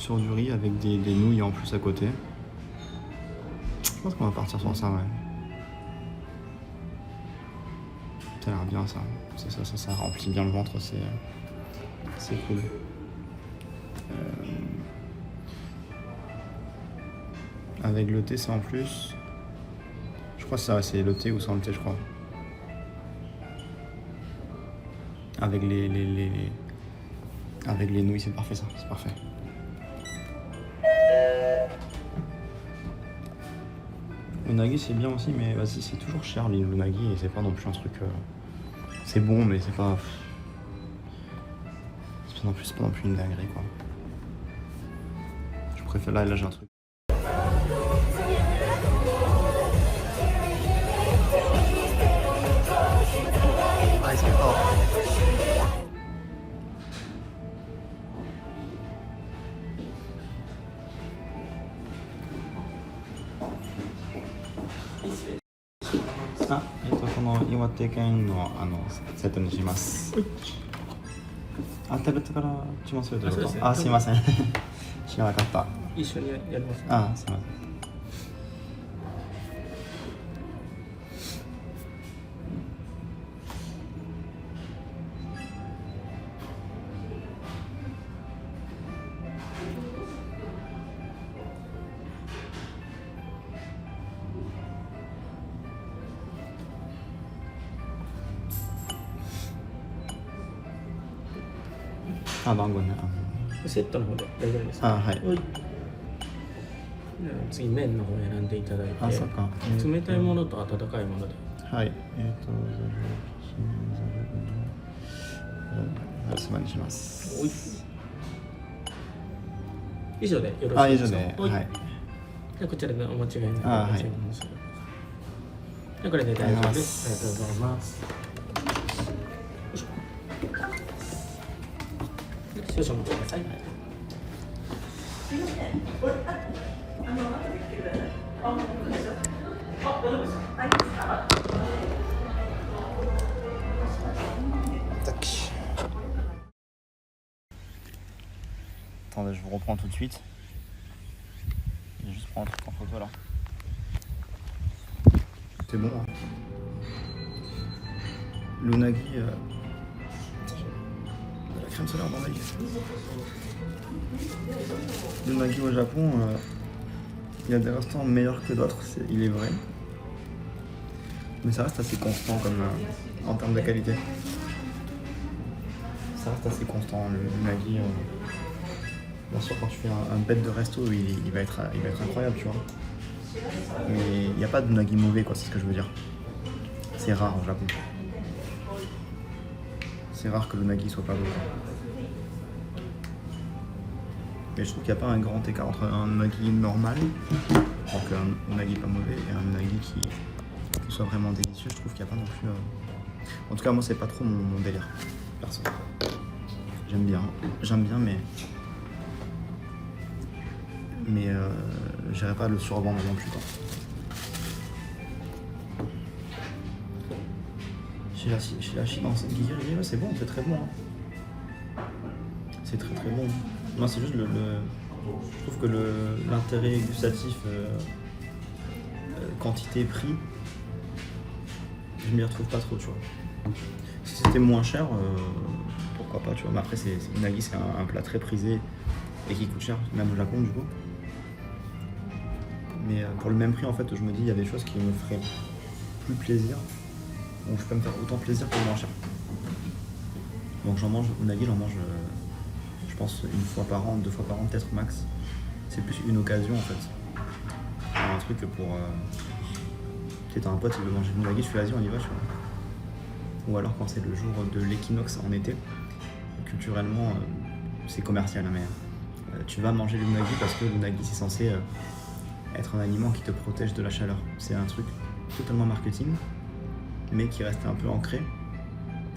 sur du riz avec des nouilles en plus à côté. Je pense qu'on va partir sur ça, ouais. Ça a l'air bien ça. Ça remplit bien le ventre, c'est cool. Avec le thé, c'est en plus. Je crois que ça, c'est le thé ou sans le thé, je crois. Avec avec les nouilles, c'est parfait ça, c'est parfait. Le nagui c'est bien aussi, mais vas-y, c'est toujours cher le nagui et c'est pas non plus un truc. C'est bon, mais c'est pas. C'est pas non plus une dinguerie quoi. Je préfère là j'ai un truc. Ouais, c'est fort.岩手県のセットにします。あ、食べてから注文するということ？あ、すいません。知らなかった。一緒にやりますね。あ、すいません。あ、番号ね。セットの方で大丈夫ですか？あ、はい。次麺の方選んでいただいて。あ、そっか。冷たいものと温かいもので。はい。おつまみにします。以上でよろしいですか？あ、以上で。はい。じゃあこちらでお間違いないでございます。じゃあこれで大丈夫です。ありがとうございます。少々お待ちください。Attendez, je vous reprends tout de suite. Je vais juste prendre un truc en photo là. C'est bon. Hein. L'unagi. La crème solaire dans l'œil. L'unagi au Japon, il y a des restaurants meilleurs que d'autres, il est vrai. Mais ça reste assez constant comme, en termes de qualité. Ça reste assez constant, l'unagi. Bien sûr, quand tu fais un bête de resto, il va être incroyable, tu vois. Mais il n'y a pas d'unagi mauvais, quoi, c'est ce que je veux dire. C'est rare au Japon. C'est rare que l'unagi soit pas bon. Mais je trouve qu'il n'y a pas un grand écart entre un unagi normal, donc un unagi pas mauvais, et un unagi qui soit vraiment délicieux. Je trouve qu'il n'y a pas non plus. En tout cas, moi, c'est pas trop mon délire, perso. J'aime bien, mais j'irai pas le survendre non plus. Chez la Chine, c'est bon, c'est très bon. Hein. C'est très très bon. Moi, c'est juste je trouve que l'intérêt gustatif, quantité-prix, je m'y retrouve pas trop, tu vois. Si c'était moins cher, pourquoi pas, tu vois. Mais après, l'unagi, c'est un plat très prisé et qui coûte cher, même au Japon, du coup. Mais pour le même prix, en fait, je me dis, il y a des choses qui me feraient plus plaisir. Donc je peux me faire autant plaisir pour moins cher. Donc l'unagi, j'en mange, je pense, une fois par an, 2 fois par an, peut-être max. C'est plus une occasion, en fait. Un truc pour... Tu sais, t'as un pote qui veut manger de l'unagi, je fais vas-y, on y va, tu vois. Ou alors quand c'est le jour de l'équinoxe en été, culturellement, c'est commercial, hein, mais tu vas manger de l'unagi parce que l'unagi, c'est censé... être un aliment qui te protège de la chaleur. C'est un truc totalement marketing, mais qui reste un peu ancré.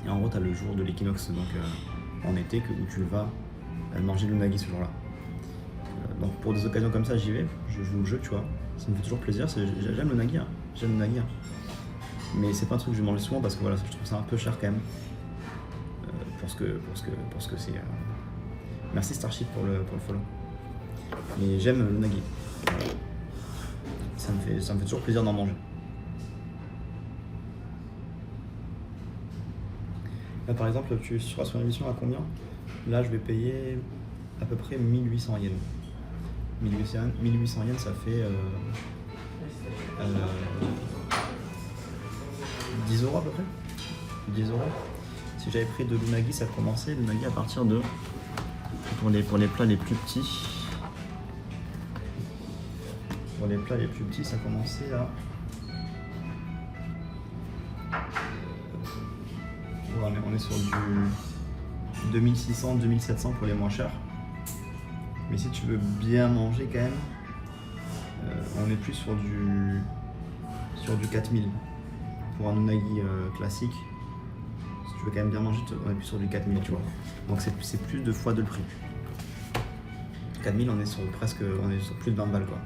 Et en gros, tu as le jour de l'équinoxe, donc en été, où tu vas manger l'unagi ce jour-là. Donc pour des occasions comme ça, j'y vais, je joue le jeu, tu vois. Ça me fait toujours plaisir, j'aime l'unagi, hein. J'aime l'unagi. Hein. Mais c'est pas un truc que je mange souvent parce que voilà, je trouve ça un peu cher quand même. Pour ce que c'est. Merci Starship pour le follow. Mais j'aime l'unagi. Ça me fait toujours plaisir d'en manger. Là, par exemple, tu seras sur une émission à combien? Là, je vais payer à peu près 1800 yens. 1800 yens, ça fait 10 euros à peu près. 10 euros. Si j'avais pris de l'unagi, ça commençait l'unagi à partir de... Pour les plats les plus petits. Pour les plats les plus petits, ça commençait à... On est sur du 2600-2700 pour les moins chers. Mais si tu veux bien manger quand même, on est plus sur du 4000. Pour un unagi classique, si tu veux quand même bien manger, on est plus sur du 4000, tu vois. Donc c'est plus de fois de le prix. 4000, on est sur plus de 20 balles quoi.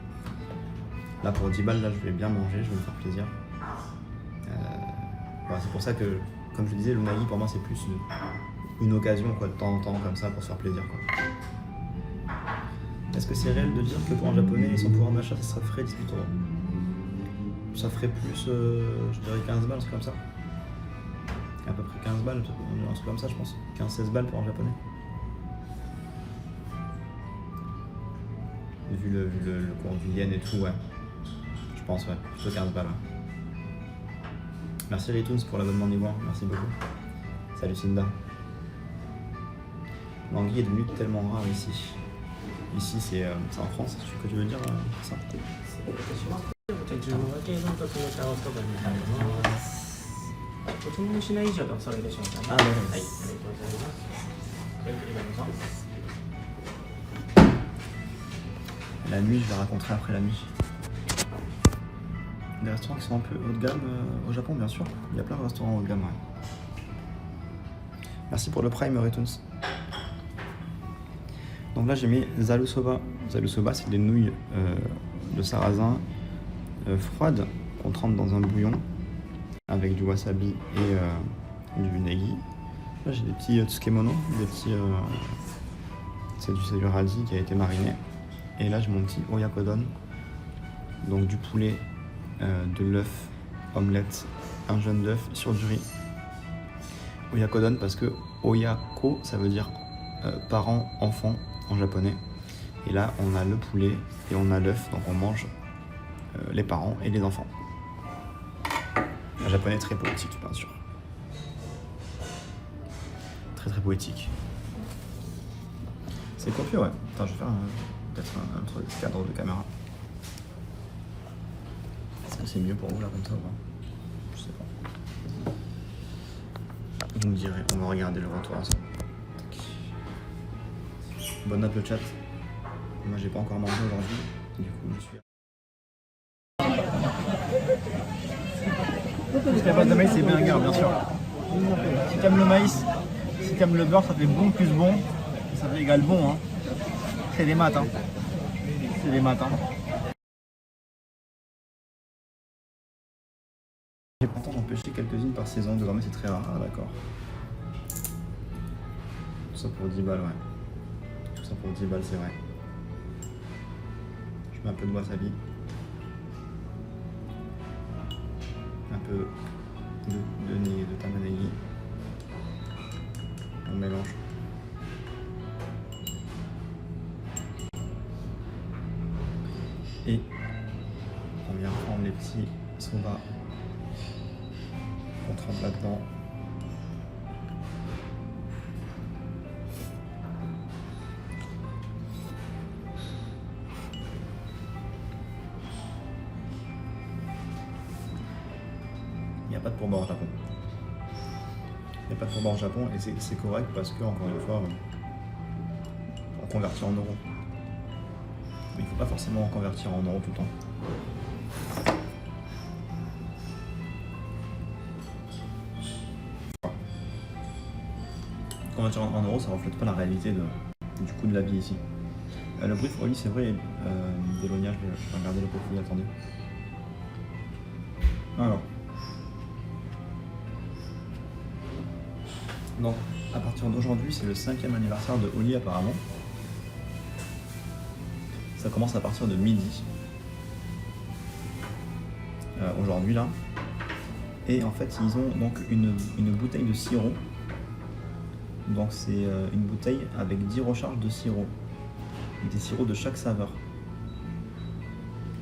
Là pour 10 balles, là je vais bien manger, je vais me faire plaisir. Voilà, c'est pour ça que, comme je disais, l'unagi pour moi c'est plus une occasion quoi, de temps en temps comme ça pour se faire plaisir quoi. Est-ce que c'est réel de dire que pour un japonais, son pouvoir d'achat ça serait frais 18 euros? Ça ferait plus, je dirais 15 balles, un truc comme ça. À peu près 15 balles, un truc comme ça je pense. 15-16 balles pour un japonais. Vu le cours du yen et tout, ouais. Je pense, ouais. Plutôt 15 balles, ouais. Merci les Toons pour l'abonnement niveau 1, merci beaucoup. Salut Cinda. L'anguille est devenue tellement rare ici. Ici c'est en France, c'est ce que tu veux dire ça? 10分けの時の茶をそばに入ります。ご注文しない以上でお揃いでしょうかね。あ、大丈夫はい、ありです。がとうございます。はい、今どうぞ。La nuit, je vais raconter après la nuit. Des restaurants qui sont un peu haut de gamme au Japon, bien sûr. Il y a plein de restaurants haut de gamme, ouais. Merci pour le Prime, Retunes. Donc là, j'ai mis Zaru Soba. Zaru Soba, c'est des nouilles de sarrasin froides qu'on trempe dans un bouillon avec du wasabi et du negi. Là, j'ai des petits tsukemono, des petits. C'est du radis qui a été mariné. Et là, j'ai mon petit oyakodon, donc du poulet, de l'œuf, omelette, un jaune d'œuf sur du riz. Oyakodon parce que oyako, ça veut dire parent, enfant en japonais. Et là, on a le poulet et on a l'œuf, donc on mange les parents et les enfants. Un japonais très poétique, bien sûr. Très très poétique. C'est copieux, ouais. Attends, je vais faire peut-être un truc de cadre de caméra. Est-ce que c'est mieux pour vous là comme ça ou pas? Je sais pas. Vous me direz, on va regarder le retour ensemble. Bonne note le chat. Moi j'ai pas encore mangé aujourd'hui, du coup je suis... Parce que la pâte de maïs c'est burger bien sûr. Si t'aimes le maïs, si t'aimes le beurre, ça fait bon plus bon. Ça fait égal bon hein. C'est des maths hein. C'est des maths hein. J'ai pas le temps d'en pêcher quelques-unes par saison, désormais c'est très rare. Ah d'accord. Tout ça pour 10 balles, ouais. Tout ça pour 10 balles, c'est vrai. Je mets un peu de wasabi. Un peu de tamanegi. On mélange. Et on vient prendre les petits soba qu'on trempe là-dedans. Il n'y a pas de pourboire au Japon. Il n'y a pas de pourboire au Japon et c'est correct parce que, encore une fois, on convertit en euros. Mais il ne faut pas forcément convertir en euros tout le temps. Convertir en euros, ça ne reflète pas la réalité du coût de la vie ici. Le brief, oui, c'est vrai, Délonia, je vais regarder le profil, attendez. Alors. Donc, à partir d'aujourd'hui, c'est le 5e anniversaire de Oli apparemment. Ça commence à partir de midi. Aujourd'hui là. Et en fait ils ont donc une bouteille de sirop. Donc c'est une bouteille avec 10 recharges de sirop. Des sirops de chaque saveur.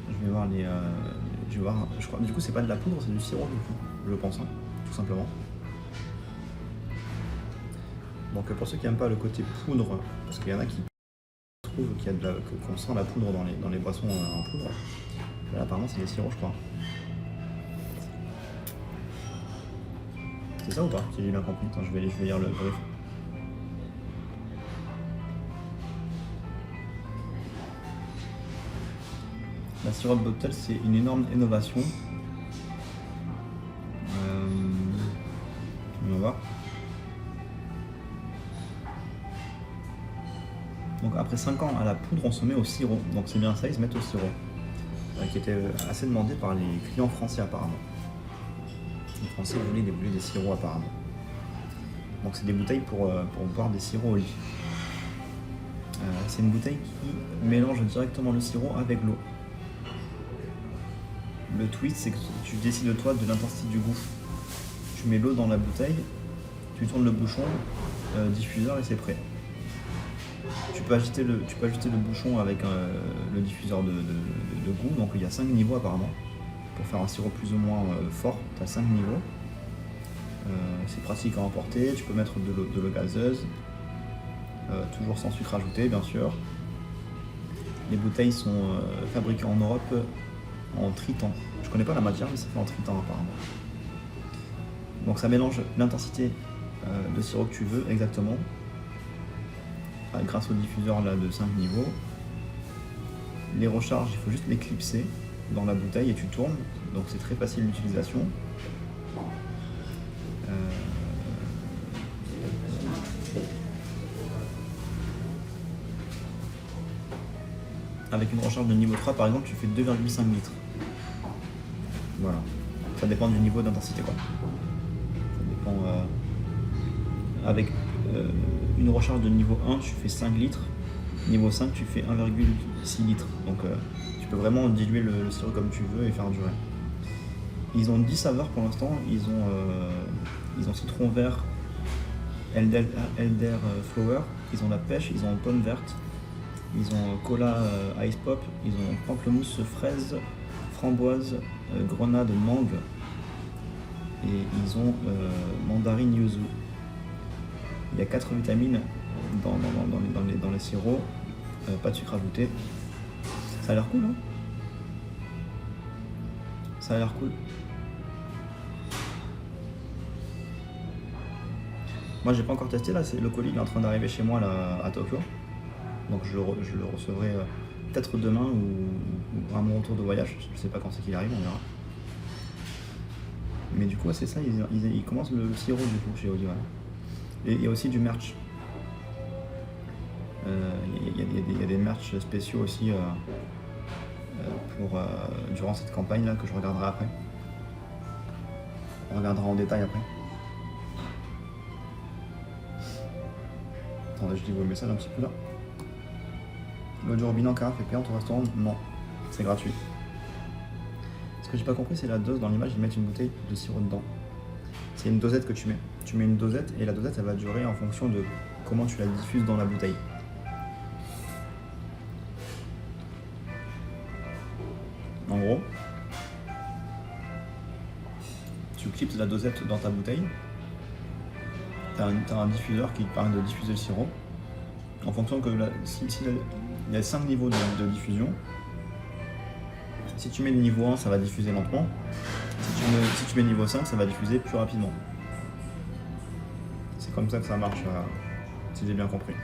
Je vais voir les. Je vais voir. Je crois. Du coup c'est pas de la poudre, c'est du sirop du coup. Je pense, hein, tout simplement. Donc pour ceux qui n'aiment pas le côté poudre, parce qu'il y en a qui trouvent qu'il y a de qu'on sent la poudre dans les boissons en poudre. Là apparemment c'est des sirops je crois. C'est ça ou pas? Si j'ai bien compris. Attends, je vais lire le brief. La Syrup Bottle, c'est une énorme innovation. On va voir. Donc après 5 ans à la poudre, on se met au sirop. Donc c'est bien ça, ils se mettent au sirop. Qui était assez demandé par les clients français apparemment. Les Français voulaient des sirops apparemment. Donc c'est des bouteilles pour boire des sirops au lit. C'est une bouteille qui mélange directement le sirop avec l'eau. Le twist, c'est que tu décides toi de l'intensité du goût. Tu mets l'eau dans la bouteille, tu tournes le bouchon, diffuseur et c'est prêt. Tu peux agiter le bouchon avec le diffuseur de goût. Donc il y a 5 niveaux apparemment. Pour faire un sirop plus ou moins fort, tu as 5 niveaux. C'est pratique à emporter, tu peux mettre de l'eau gazeuse, toujours sans sucre ajouté bien sûr. Les bouteilles sont fabriquées en Europe en tritan. Je connais pas la matière mais c'est fait en tritan apparemment. Donc ça mélange l'intensité de sirop que tu veux exactement, grâce au diffuseur là de 5 niveaux. Les recharges, il faut juste les clipser dans la bouteille et tu tournes, donc c'est très facile d'utilisation. Avec une recharge de niveau 3 par exemple, tu fais 2,5 litres. Voilà, ça dépend du niveau d'intensité quoi. Ça dépend. Avec une recharge de niveau 1, tu fais 5 litres. Niveau 5, tu fais 1,6 litres. Donc tu peux vraiment diluer le sirop comme tu veux et faire durer. Ils ont 10 saveurs pour l'instant. Ils ont citron vert, elder flower, ils ont la pêche, ils ont pomme verte, ils ont cola ice pop, ils ont pamplemousse fraise, framboise, grenade, mangue et ils ont mandarine yuzu. Il y a 4 vitamines dans les sirops, pas de sucre ajouté. Ça a l'air cool, hein? Ça a l'air cool. Moi j'ai pas encore testé là, le colis il est en train d'arriver chez moi là à Tokyo. Donc je le recevrai peut-être demain ou à mon retour de voyage, je sais pas quand c'est qu'il arrive, on verra. Mais du coup c'est ça, ils commencent le sirop du coup chez Oliva. Et il y a aussi du merch. Il y a des merch spéciaux aussi pour durant cette campagne là que je regarderai après. On regardera en détail après. Attendez, je lis vos messages un petit peu là. L'eau du robinet en carafe est payante au restaurant? Non, c'est gratuit. Ce que j'ai pas compris, c'est la dose. Dans l'image, ils mettent une bouteille de sirop dedans. C'est une dosette que tu mets. Tu mets une dosette et la dosette, elle va durer en fonction de comment tu la diffuses dans la bouteille. En gros, tu clipses la dosette dans ta bouteille. Tu as un diffuseur qui te permet de diffuser le sirop. En fonction que il y a 5 niveaux de diffusion. Si tu mets le niveau 1, ça va diffuser lentement. Si tu mets le niveau 5, ça va diffuser plus rapidement. C'est comme ça que ça marche, si j'ai bien compris.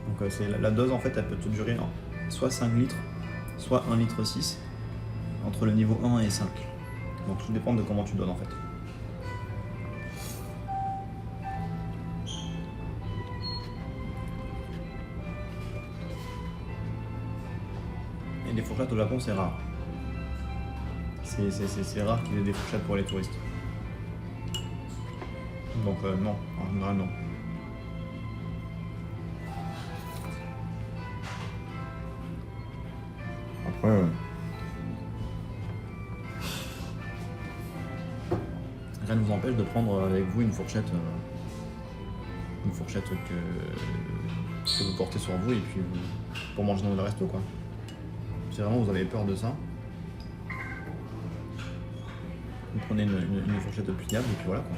Donc la dose en fait, elle peut te durer soit 5 litres, soit 1,6 litre entre le niveau 1 et 5. Donc tout dépend de comment tu donnes en fait. Et les fourchettes au Japon, c'est rare. C'est rare qu'il y ait des fourchettes pour les touristes. Donc non, en général non. après, rien ne vous empêche de prendre avec vous une fourchette que vous portez sur vous et puis pour manger dans le resto quoi. Si vraiment vous avez peur de ça, vous prenez une fourchette pliable et puis voilà quoi.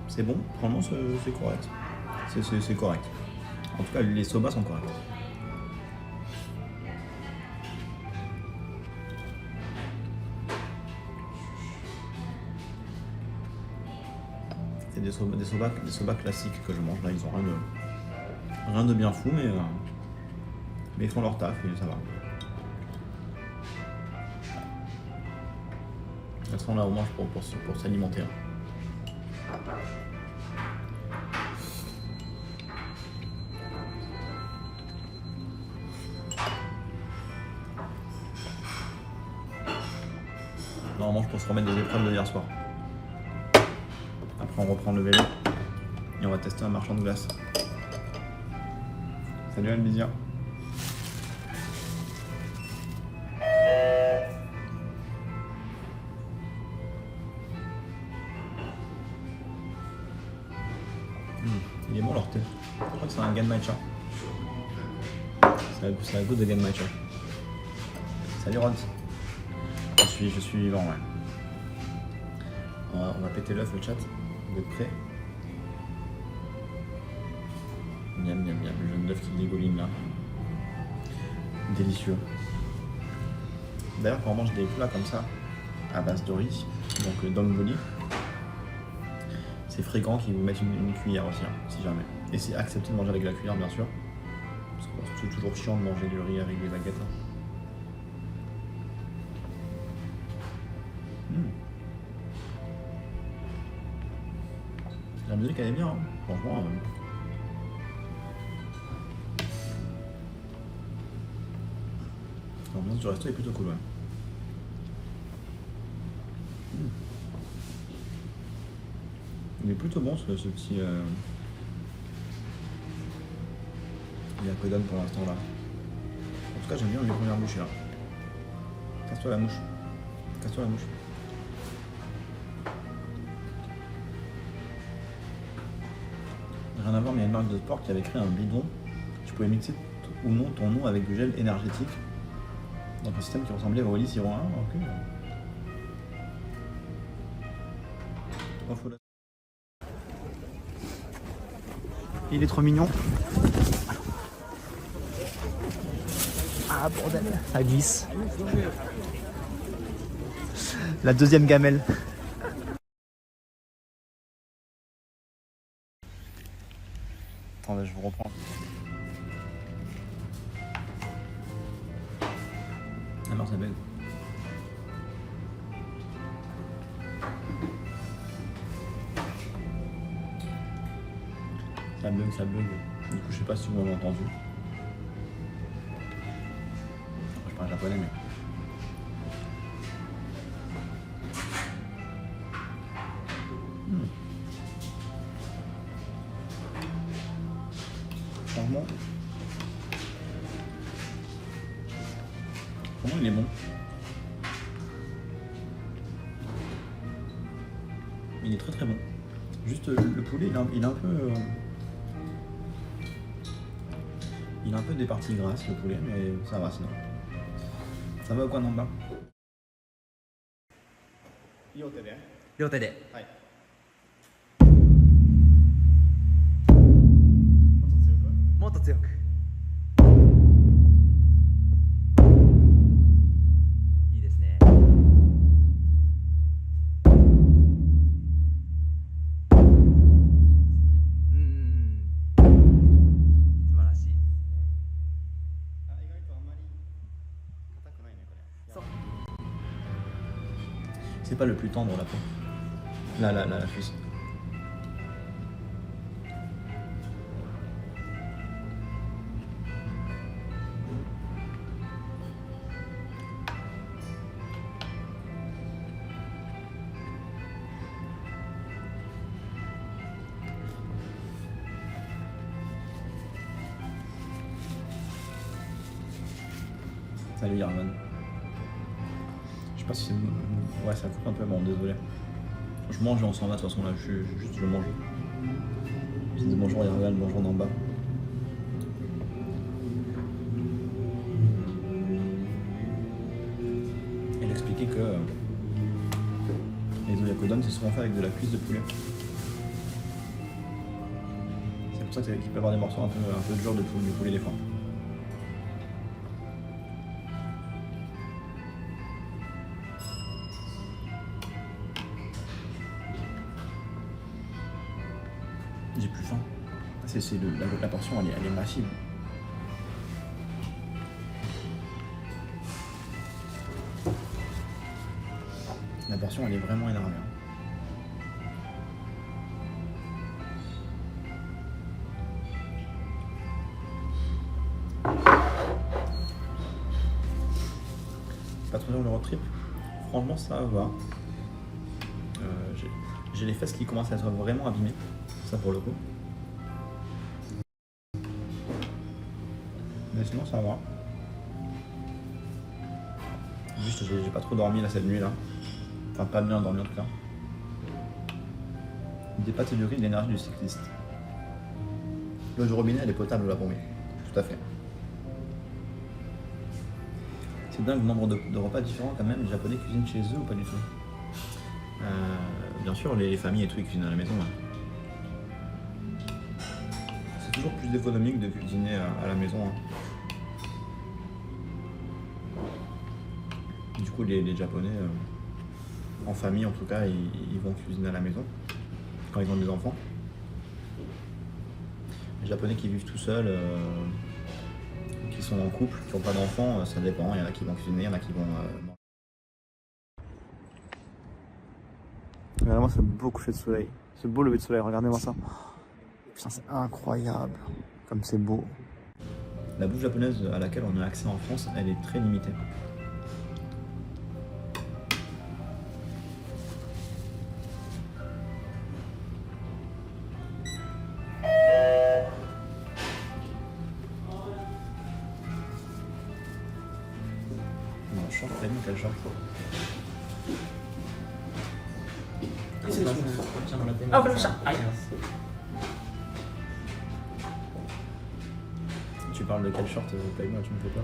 C'est bon, franchement c'est correct. C'est correct. En tout cas les soba sont corrects. C'est des soba classiques que je mange là, ils ont rien de bien fou mais ils font leur taf et ça va. De toute façon là on mange pour s'alimenter. Là on mange pour se remettre des épreuves de hier soir. Après on reprend le vélo et on va tester un marchand de glace. Salut Albizia. Il est bon leur thé. Je crois que c'est un Genmaicha. C'est un goût de Genmaicha. Salut Rod. Je suis vivant, ouais. On va péter l'œuf le chat. Vous êtes prêts? Miam miam miam, le jaune d'œuf qui dégouline là. Délicieux. D'ailleurs quand on mange des plats comme ça, à base de riz, donc dongboli, c'est fréquent qu'ils vous mettent une cuillère aussi, hein, si jamais. Et c'est accepté de manger avec la cuillère bien sûr. Parce que c'est toujours chiant de manger du riz avec des baguettes. Hein. La musique elle est bien, hein. Franchement. L'ambiance du resto est plutôt cool, ouais. Il est plutôt bon ce petit Yakodon pour l'instant là. En tout cas j'aime bien les premières bouchées là. Casse-toi la mouche. Casse-toi la mouche. Rien à voir, mais il y a une marque de sport qui avait créé un bidon. Tu pouvais mixer ou non ton nom avec du gel énergétique. Donc un système qui ressemblait au Oli Sirop 1. Ok. Il est trop mignon. Ah bordel, ça glisse. La deuxième gamelle. Attendez, je vous reprends. Alors ça bug. Ça bug. Du coup, je sais pas si vous m'avez entendu. Je parle japonais, mais. Franchement, il est bon. Il est très très bon. Juste le poulet, il a un peu des parties grasses le poulet, mais ça va sinon. Ça va au coin d'en bas. 両手で。両手で。はい。もっと強く。いいですね。素晴らしい。意外とあんまり硬くないねこれ。そう。C'est pas le plus tendre la peau. La cuisse. Salut Yarman. Je sais pas si c'est... Ouais, ça coupe un peu, bon, désolé. Je mange et on s'en va de toute façon là, je mange. Je dis bonjour Yarman, bonjour Namba. Elle expliquait que les oyakodon c'est souvent fait avec de la cuisse de poulet. C'est pour ça qu'il peut y avoir des morceaux un peu durs de poulet des fois. J'ai plus faim. La portion elle est massive. La portion elle est vraiment énorme. Pas trop dur le road trip. Franchement ça va. J'ai les fesses qui commencent à être vraiment abîmées. Ça pour le coup. Mais sinon ça va. Juste j'ai pas trop dormi là cette nuit là. Enfin pas bien dormi en tout cas. Des pâtes et du riz, de l'énergie du cycliste. L'eau du robinet elle est potable là pour moi. Tout à fait. C'est dingue le nombre de repas différents quand même. Les japonais cuisinent chez eux ou pas du tout. Bien sûr les familles et tout ils cuisinent à la maison. C'est toujours plus économique de cuisiner à la maison. Du coup les japonais en famille en tout cas ils vont cuisiner à la maison quand ils ont des enfants. Les japonais qui vivent tout seuls, qui sont en couple, qui n'ont pas d'enfants, ça dépend, il y en a qui vont cuisiner, il y en a qui vont manger. Regardez-moi ce beau coucher de soleil, ce beau lever de soleil, regardez-moi ça. Putain c'est incroyable, comme c'est beau. La bouffe japonaise à laquelle on a accès en France, elle est très limitée. Non, short, t'as mis quel short? Ah, belum bisa. Ayo. Tu parles de quel short, Playboy, tu me fais peur.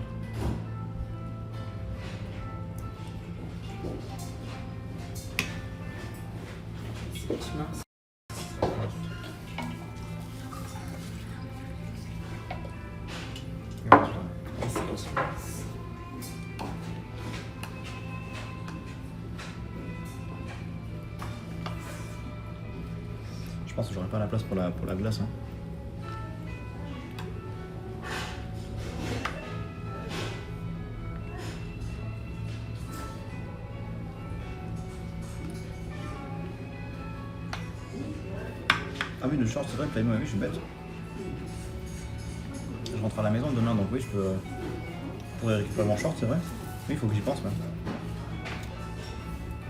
Je pense que j'aurais pas la place pour la glace. Hein. Ah oui, le short, c'est vrai que Playboy, oui, je suis bête. Je rentre à la maison demain, donc oui, je pourrais récupérer mon short, c'est vrai. Oui, il faut que j'y pense, ouais.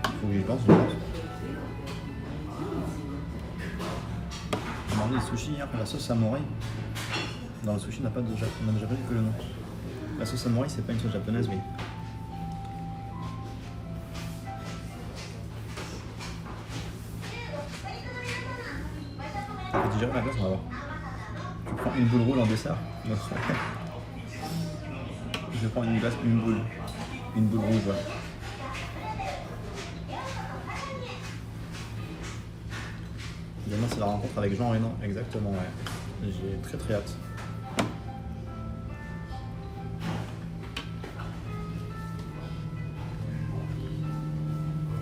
Il faut que j'y pense, je pense. J'ai demandé des sushis hier pour la sauce samouraï. Dans le sushi, on n'a déjà pas dit que le nom. La sauce samouraï, c'est pas une sauce japonaise, oui. On va digérer la glace, on va voir. Tu prends une boule rouge en dessert. Je prends une glace, une boule rouge, ouais. Demain, c'est la rencontre avec Jean Renan, exactement, ouais. J'ai très très hâte.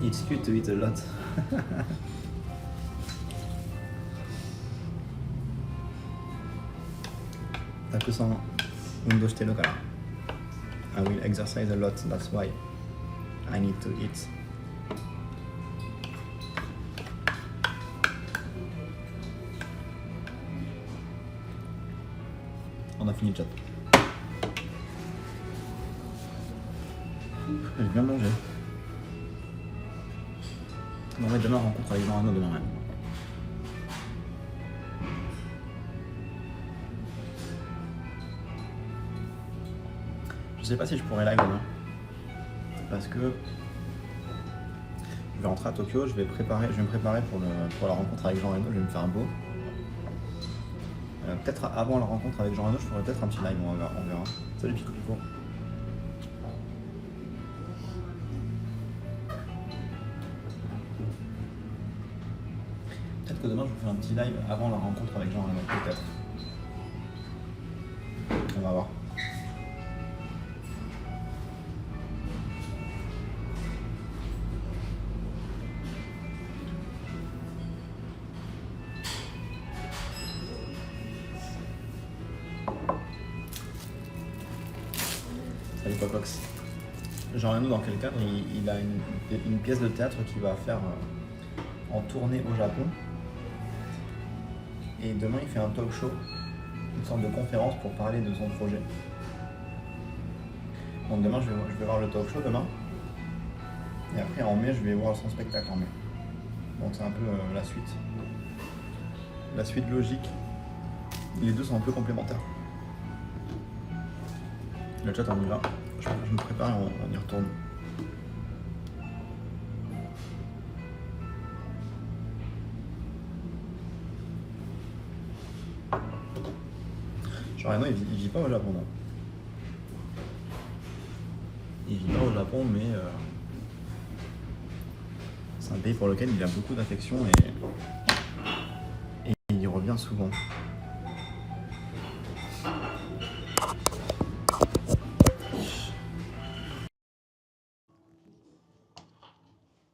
It's cute to eat a lot. たくさん運動してるから。I will exercise a lot, that's why I need to eat. On a fini le chat. J'ai bien mangé. On va demain rencontre avec Jean Renaud demain même. Je sais pas si je pourrais live demain. Parce que je vais rentrer à Tokyo, je vais me préparer pour la rencontre avec Jean Reno, je vais me faire un beau. Peut-être avant la rencontre avec Jean Reno, je ferai peut-être un petit live, on verra. Salut Pico Pico. Peut-être que demain je vous fais un petit live avant la rencontre avec Jean Reno, peut-être. On va voir. Salut Cocox. Jean Reno, dans quel cadre il a une pièce de théâtre qu'il va faire en tournée au Japon. Et demain, il fait un talk show, une sorte de conférence pour parler de son projet. Donc demain, je vais voir le talk show demain. Et après, en mai, je vais voir son spectacle en mai. Donc c'est un peu la suite. La suite logique. Les deux sont un peu complémentaires. Le chat, on y va. Je me prépare et on y retourne. Jean Reno, il vit pas au Japon, non. Il vit pas au Japon, mais c'est un pays pour lequel il a beaucoup d'affection et il y revient souvent.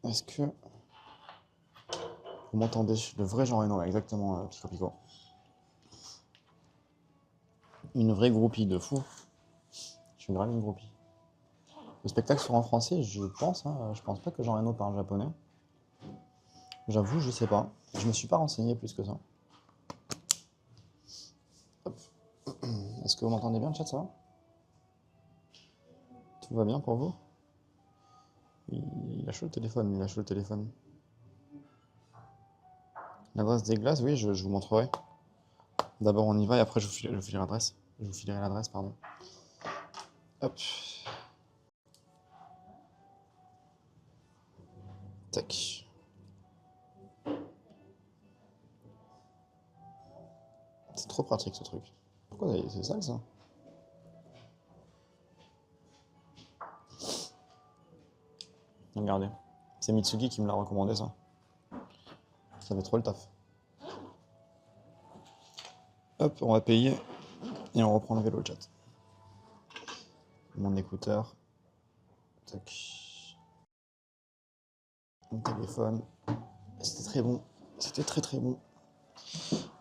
Est-ce que vous m'entendez? Le vrai Jean Reno, exactement, Pico Pico. Une vraie groupie de fou. Je suis grave une groupie. Le spectacle sera en français, je pense. Je pense pas que Jean Reno parle japonais. J'avoue, je sais pas. Je me suis pas renseigné plus que ça. Hop. Est-ce que vous m'entendez bien, le chat, ça va? Tout va bien pour vous? Il a chaud le téléphone, L'adresse des glaces, oui, je vous montrerai. D'abord on y va et après je vous filerai l'adresse. Je vous filerai l'adresse, pardon. Hop. Tac. C'est trop pratique ce truc. Pourquoi c'est sale ça? Regardez. C'est Mitsugi qui me l'a recommandé ça. Ça fait trop le taf. Hop, on va payer et on reprend le vélo chat. Mon écouteur. Tac. Mon téléphone. C'était très bon. C'était très bon.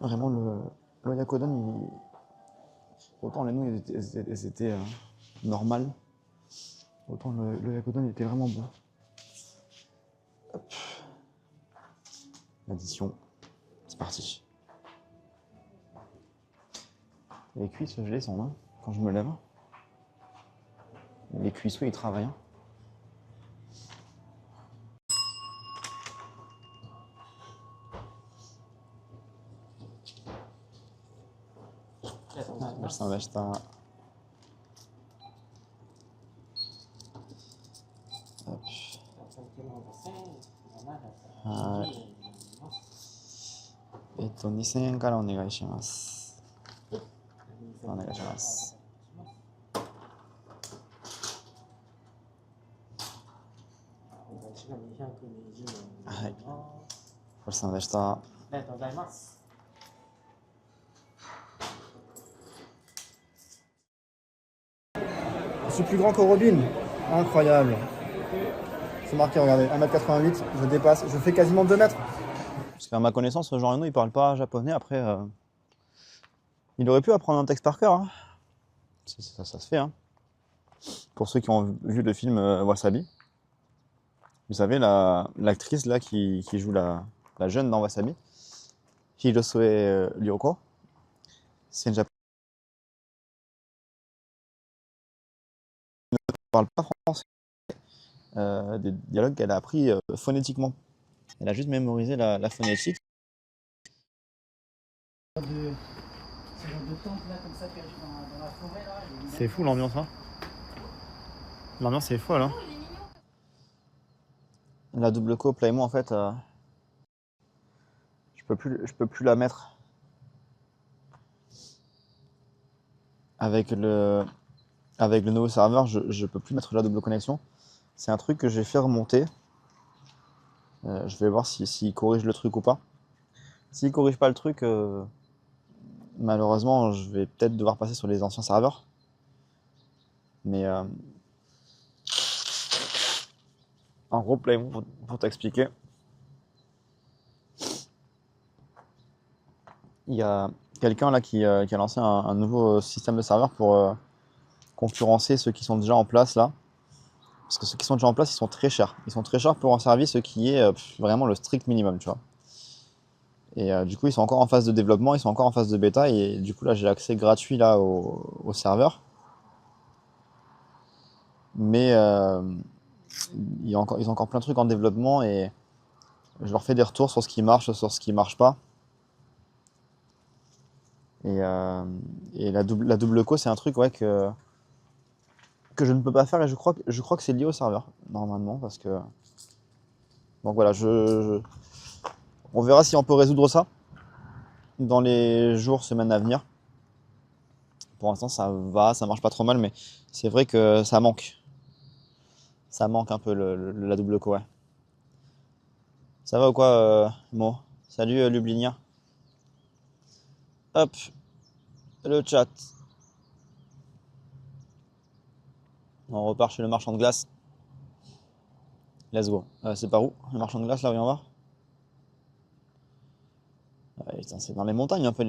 Vraiment le Yakodon, autant les nouilles elles étaient normales. Autant le Yakodon était vraiment bon. Hop. L'addition. C'est parti. Les cuisses, je les sens, hein, quand je me lève. Les cuisseaux, ils travaillent. Merci. Hop. Ouais. 2000円からお願いします。お願いします。はい。ごちそうさまでした。ありがとうございます。Je suis plus grand que Robin. Incroyable. C'est marqué, regardez, 1m88, je dépasse, je fais quasiment 2 mètres. Parce qu'à ma connaissance, Jean Reno, il parle pas japonais. Après, il aurait pu apprendre un texte par cœur. Hein. Ça se fait. Hein. Pour ceux qui ont vu le film Wasabi, vous savez, l'actrice là qui joue la jeune dans Wasabi, Hirosue Ryoko, c'est une japonaise. Elle ne parle pas français. Des dialogues qu'elle a appris phonétiquement. Elle a juste mémorisé la phonétique. C'est fou l'ambiance, hein. L'ambiance est folle, hein. La double co Playmo, en fait, je peux plus la mettre avec le nouveau serveur. Je peux plus mettre la double connexion. C'est un truc que j'ai fait remonter. Je vais voir s'il corrige le truc ou pas. S'il corrige pas le truc, malheureusement, je vais peut-être devoir passer sur les anciens serveurs. Mais en gros, Playmo, pour t'expliquer, il y a quelqu'un là qui a lancé un nouveau système de serveur pour concurrencer ceux qui sont déjà en place là. Parce que ceux qui sont déjà en place, ils sont très chers. Ils sont très chers pour un service qui est vraiment le strict minimum, tu vois. Et du coup, ils sont encore en phase de développement, ils sont encore en phase de bêta. Et du coup, là, j'ai accès gratuit là au serveur. Mais ils ont encore plein de trucs en développement et je leur fais des retours sur ce qui marche, sur ce qui marche pas. Et la double co, c'est un truc ouais, que je ne peux pas faire et je crois que c'est lié au serveur, normalement, parce que... Donc voilà, on verra si on peut résoudre ça dans les jours, semaines à venir. Pour l'instant, ça va, ça marche pas trop mal, mais c'est vrai que ça manque. Ça manque un peu la double co, ouais. Ça va ou quoi, Mo? Salut, Lublinien. Hop, le chat. On repart chez le marchand de glace. Let's go. C'est par où, le marchand de glace, là, voyons voir. Ouais, putain, c'est dans les montagnes un peu.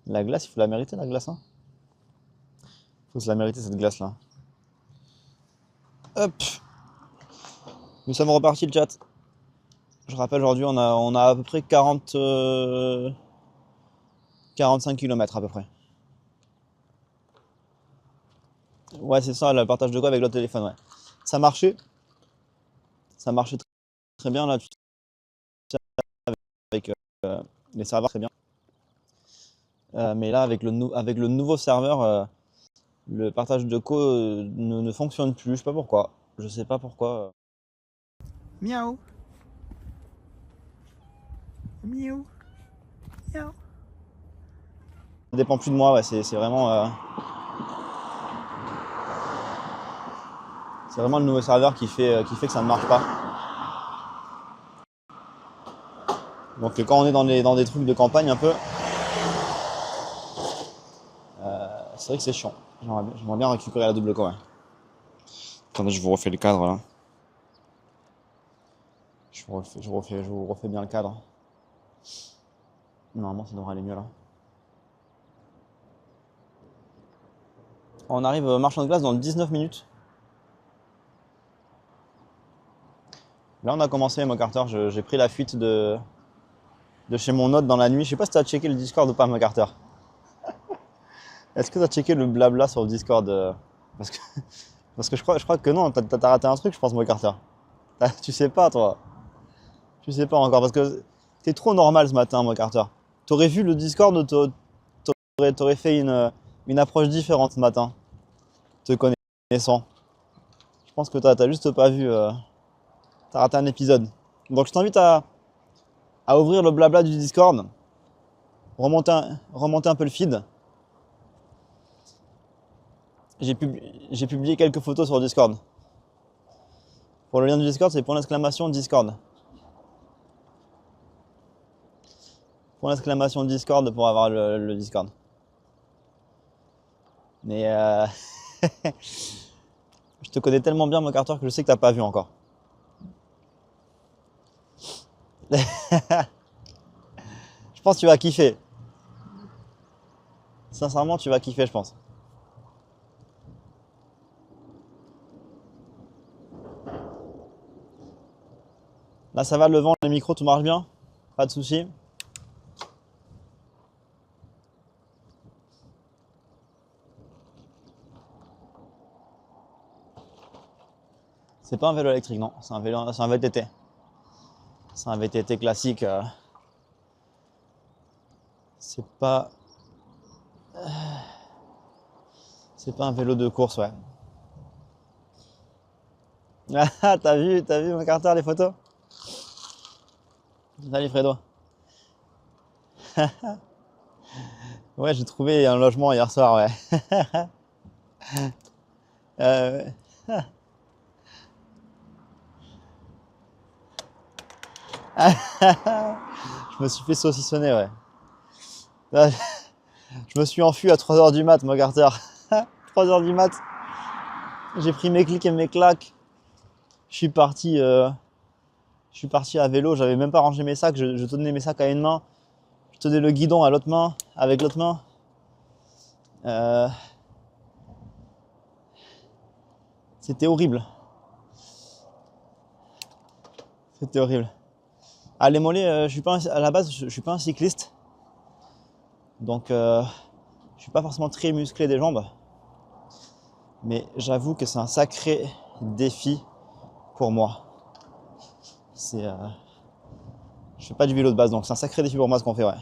La glace, il faut la mériter, la glace. Hein. Faut se la mériter, cette glace-là. Hop. Nous sommes repartis, le chat. Je rappelle, aujourd'hui, on a à peu près 45 km à peu près. Ouais, c'est ça, le partage de quoi avec le téléphone, ouais. Ça marchait. Ça marchait très bien, là. Tu sais, avec les serveurs, très bien. Mais là, avec le nouveau serveur, le partage de co ne fonctionne plus. Je sais pas pourquoi. Je sais pas pourquoi. Miaou. Miaou. Miaou. Ça dépend plus de moi, ouais. C'est vraiment... c'est vraiment le nouveau serveur qui fait que ça ne marche pas. Donc quand on est dans des trucs de campagne un peu, c'est vrai que c'est chiant. J'aimerais bien récupérer la double co, ouais. Attendez, je vous refais le cadre là. Je vous refais bien le cadre. Normalement ça devrait aller mieux là. On arrive au marchand de glace dans 19 minutes. Là on a commencé, moi Carter, j'ai pris la fuite de chez mon hôte dans la nuit. Je sais pas si tu as checké le Discord ou pas, moi Carter. Est-ce que tu as checké le blabla sur le Discord parce que je crois que non, t'as raté un truc, je pense, moi Carter. Tu sais pas, toi. Tu sais pas encore, parce que t'es trop normal ce matin, moi Carter. T'aurais vu le Discord, t'aurais fait une approche différente ce matin, te connaissant. Je pense que t'as juste pas vu, t'as raté un épisode. Donc je t'invite à ouvrir le blabla du Discord, remonter un peu le feed. J'ai publié quelques photos sur Discord. Pour le lien du Discord, c'est .!Discord. .!Discord pour avoir le Discord. Mais je te connais tellement bien, mon Carter, que je sais que t'as pas vu encore. Je pense que tu vas kiffer. Sincèrement, tu vas kiffer, je pense. Là, ça va, le vent, le micro, tout marche bien? Pas de soucis? C'est pas un vélo électrique, non. C'est un VTT. C'est un VTT classique. C'est pas un vélo de course, ouais. Ah, t'as vu mon Carter, les photos? Salut Fredo. Ouais, j'ai trouvé un logement hier soir, ouais. Ouais. Je me suis fait saucissonner, ouais. Là, je me suis enfui à 3h du mat, mon Carter. 3h du mat. J'ai pris mes clics et mes claques. Je suis parti à vélo, j'avais même pas rangé mes sacs, je tenais mes sacs à une main. Je tenais le guidon à l'autre main, avec l'autre main. C'était horrible. C'était horrible. Ah, les mollets, je suis pas à la base, je suis pas un cycliste. Donc, je suis pas forcément très musclé des jambes. Mais j'avoue que c'est un sacré défi pour moi. Je fais pas du vélo de base, donc c'est un sacré défi pour moi ce qu'on fait, ouais.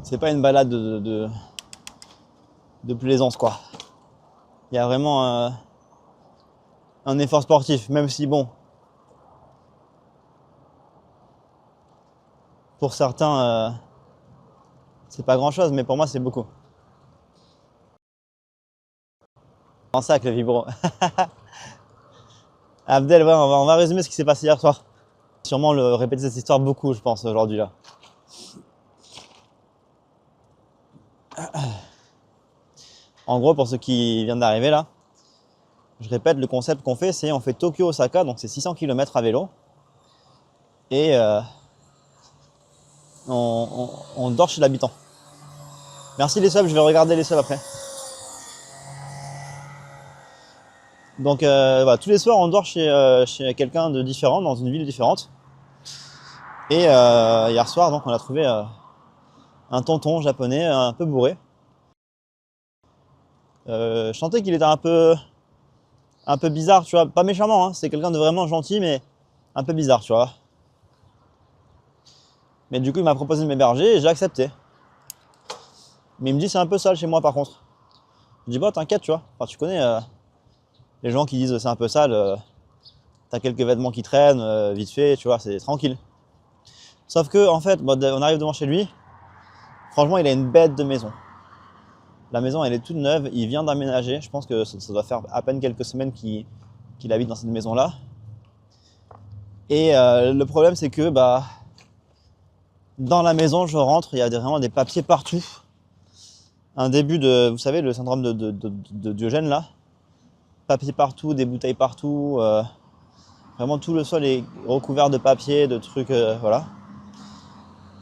C'est pas une balade de plaisance, quoi. Il y a vraiment un effort sportif, même si bon, pour certains, c'est pas grand chose, mais pour moi c'est beaucoup. En sac le vibro. Abdel, ouais, on va résumer ce qui s'est passé hier soir. Sûrement le répéter cette histoire beaucoup, je pense, aujourd'hui là. En gros, pour ceux qui viennent d'arriver là, je répète, le concept qu'on fait, c'est on fait Tokyo-Osaka, donc c'est 600 km à vélo. Et on dort chez l'habitant. Merci les subs, je vais regarder les subs après. Donc voilà, tous les soirs on dort chez quelqu'un de différent, dans une ville différente. Et hier soir, donc on a trouvé un tonton japonais un peu bourré. Je sentais qu'il était un peu bizarre, tu vois, pas méchamment, hein, c'est quelqu'un de vraiment gentil, mais un peu bizarre, tu vois. Mais du coup, il m'a proposé de m'héberger et j'ai accepté. Mais il me dit c'est un peu sale chez moi par contre. Je dis bah t'inquiète, tu vois. Enfin, tu connais les gens qui disent c'est un peu sale, t'as quelques vêtements qui traînent, vite fait, tu vois, c'est tranquille. Sauf que en fait, bon, on arrive devant chez lui. Franchement, il a une bête de maison. La maison, elle est toute neuve. Il vient d'aménager. Je pense que ça doit faire à peine quelques semaines qu'il habite dans cette maison-là. Et le problème, c'est que bah, dans la maison, je rentre, il y a vraiment des papiers partout. Un début de, vous savez, le syndrome de Diogène là. Papier partout, des bouteilles partout. Vraiment, tout le sol est recouvert de papier, de trucs, voilà.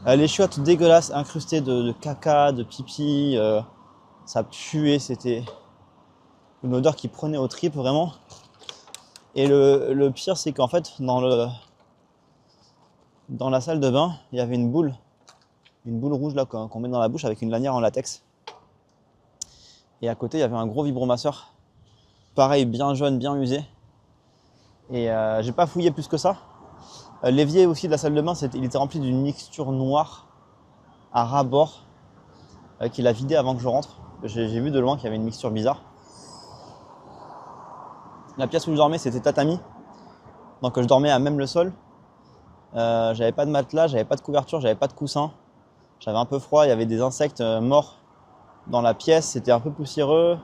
Les chiottes dégueulasses, incrustées de caca, de pipi. Ça puait, c'était une odeur qui prenait aux tripes vraiment. Et le pire, c'est qu'en fait, dans la salle de bain, il y avait une boule rouge là qu'on met dans la bouche avec une lanière en latex. Et à côté, il y avait un gros vibromasseur, pareil, bien jaune, bien usé. Et j'ai pas fouillé plus que ça. L'évier aussi de la salle de bain, il était rempli d'une mixture noire à ras-bord qu'il a vidé avant que je rentre. J'ai vu de loin qu'il y avait une mixture bizarre. La pièce où je dormais, c'était tatami. Donc je dormais à même le sol. J'avais pas de matelas, j'avais pas de couverture, j'avais pas de coussin. J'avais un peu froid, il y avait des insectes morts dans la pièce, c'était un peu poussiéreux.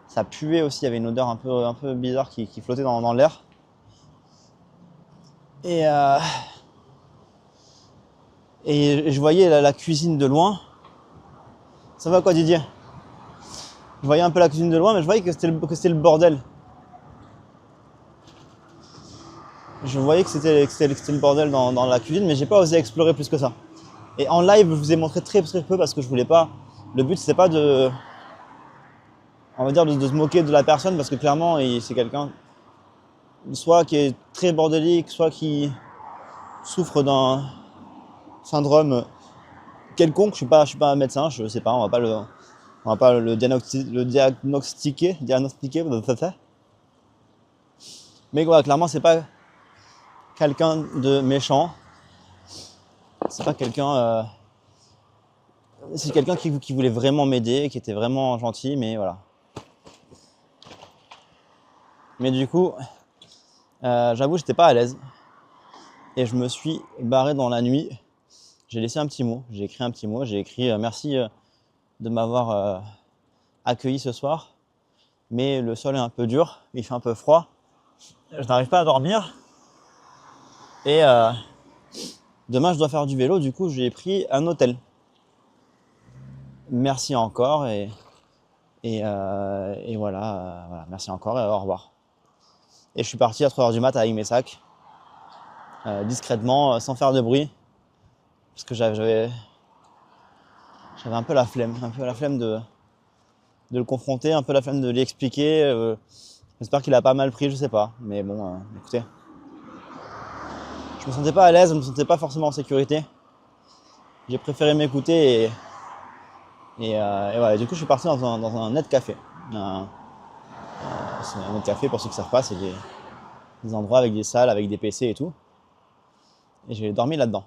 Ça puait aussi, il y avait une odeur un peu bizarre qui flottait dans l'air. Et je voyais la cuisine de loin. Ça va quoi Didier? Je voyais un peu la cuisine de loin, mais je voyais que c'était le bordel. Je voyais que c'était le bordel dans la cuisine, mais j'ai pas osé explorer plus que ça. Et en live, je vous ai montré très peu parce que je voulais pas. Le but c'était pas de se moquer de la personne parce que clairement, c'est quelqu'un soit qui est très bordélique, soit qui souffre d'un syndrome quelconque. Je suis pas un médecin, je sais pas, on va pas le diagnostiquer. Mais voilà, clairement, c'est pas quelqu'un de méchant. C'est pas quelqu'un. C'est quelqu'un qui voulait vraiment m'aider, qui était vraiment gentil, mais voilà. Mais du coup, j'avoue, j'étais pas à l'aise. Et je me suis barré dans la nuit. J'ai laissé un petit mot. J'ai écrit un petit mot. J'ai écrit merci de m'avoir accueilli ce soir. Mais le sol est un peu dur. Il fait un peu froid. Je n'arrive pas à dormir. Et demain, je dois faire du vélo. Du coup, j'ai pris un hôtel. Merci encore. Et voilà, voilà. Merci encore et au revoir. Et je suis parti à 3h du mat avec mes sacs. Discrètement, sans faire de bruit. Parce que j'avais un peu la flemme. De le confronter, un peu la flemme de lui expliquer. J'espère qu'il a pas mal pris, je sais pas. Mais bon, écoutez. Je me sentais pas à l'aise, je me sentais pas forcément en sécurité. J'ai préféré m'écouter et voilà. Du coup, je suis parti dans un net café. C'est un net café, pour ceux qui ne savent pas, c'est des endroits avec des salles, avec des PC et tout. Et j'ai dormi là-dedans.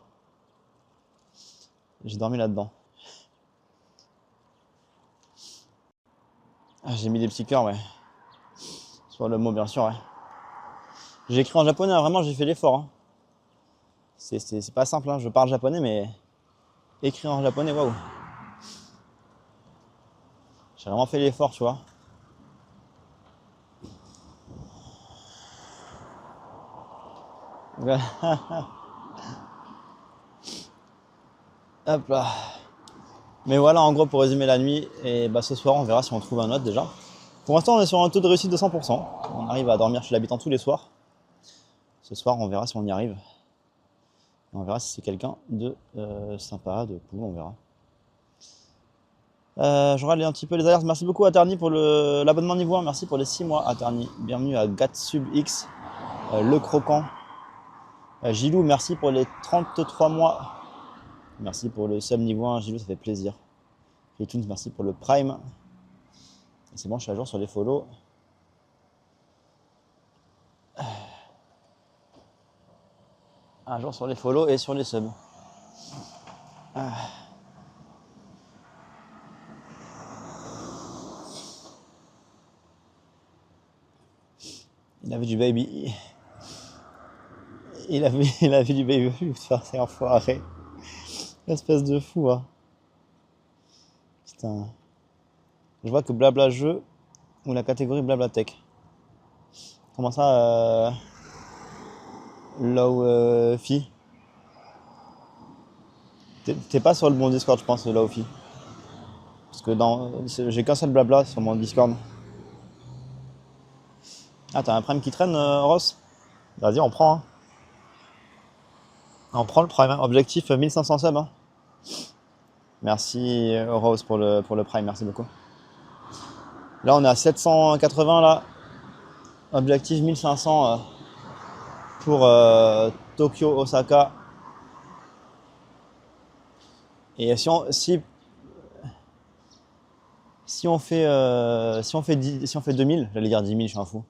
Ah, j'ai mis des petits cœurs, ouais. Sur le mot, bien sûr, ouais. J'ai écrit en japonais, hein, vraiment, j'ai fait l'effort. Hein. C'est pas simple, hein. Je parle japonais, mais écrire en japonais, waouh. J'ai vraiment fait l'effort, tu vois. Hop là. Mais voilà, en gros, pour résumer la nuit, et bah, ce soir, on verra si on trouve un autre déjà. Pour l'instant, on est sur un taux de réussite de 100%. On arrive à dormir chez l'habitant tous les soirs. Ce soir, on verra si on y arrive. Et on verra si c'est quelqu'un de sympa, de cool, on verra. Je regarde un petit peu les alertes. Merci beaucoup à Terny pour l'abonnement niveau 1. Merci pour les 6 mois à Terny. Bienvenue à GatSubX, Le Croquant. Gilou, merci pour les 33 mois. Merci pour le sub niveau 1, Gilou, ça fait plaisir. iTunes, merci pour le Prime. C'est bon, je suis à jour sur les follow. À jour sur les follow et sur les subs. Il avait du baby. Il avait du baby. C'est enfoiré. Espèce de fou, hein. Putain. Je vois que blabla jeu ou la catégorie blabla tech. Comment ça, Laofi? T'es pas sur le bon Discord, je pense, Laofi. Parce que j'ai qu'un seul blabla sur mon Discord. Ah, t'as un prime qui traîne, Ross? Vas-y, on prend. Hein. On prend le prime. Hein. Objectif 1500 subs. Hein. Merci Rose pour le prime, merci beaucoup. Là on est à 780 là. Objectif 1500 pour Tokyo, Osaka. Et si on fait 2000, j'allais dire 10 000, je suis un fou.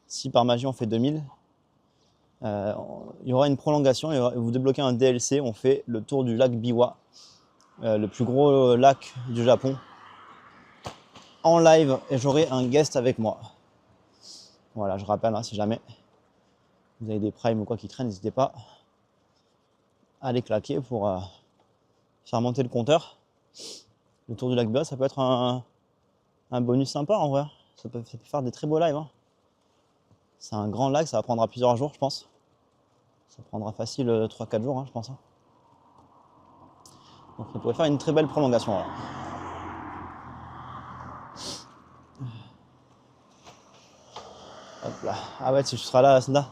Si par magie on fait 2000, il y aura une prolongation et vous débloquez un DLC, on fait le tour du lac Biwa. Le plus gros lac du Japon en live et j'aurai un guest avec moi. Voilà, je rappelle, hein, si jamais vous avez des primes ou quoi qui traînent, n'hésitez pas à les claquer pour faire monter le compteur. Le tour du lac Biwa, ça peut être un bonus sympa en vrai. Ça peut faire des très beaux lives. Hein. C'est un grand lac, ça va prendre plusieurs jours, je pense. Ça prendra facile 3-4 jours, hein, je pense. Hein. Donc on pourrait faire une très belle prolongation. Voilà. Hop là. Ah ouais, tu seras là, Sanda.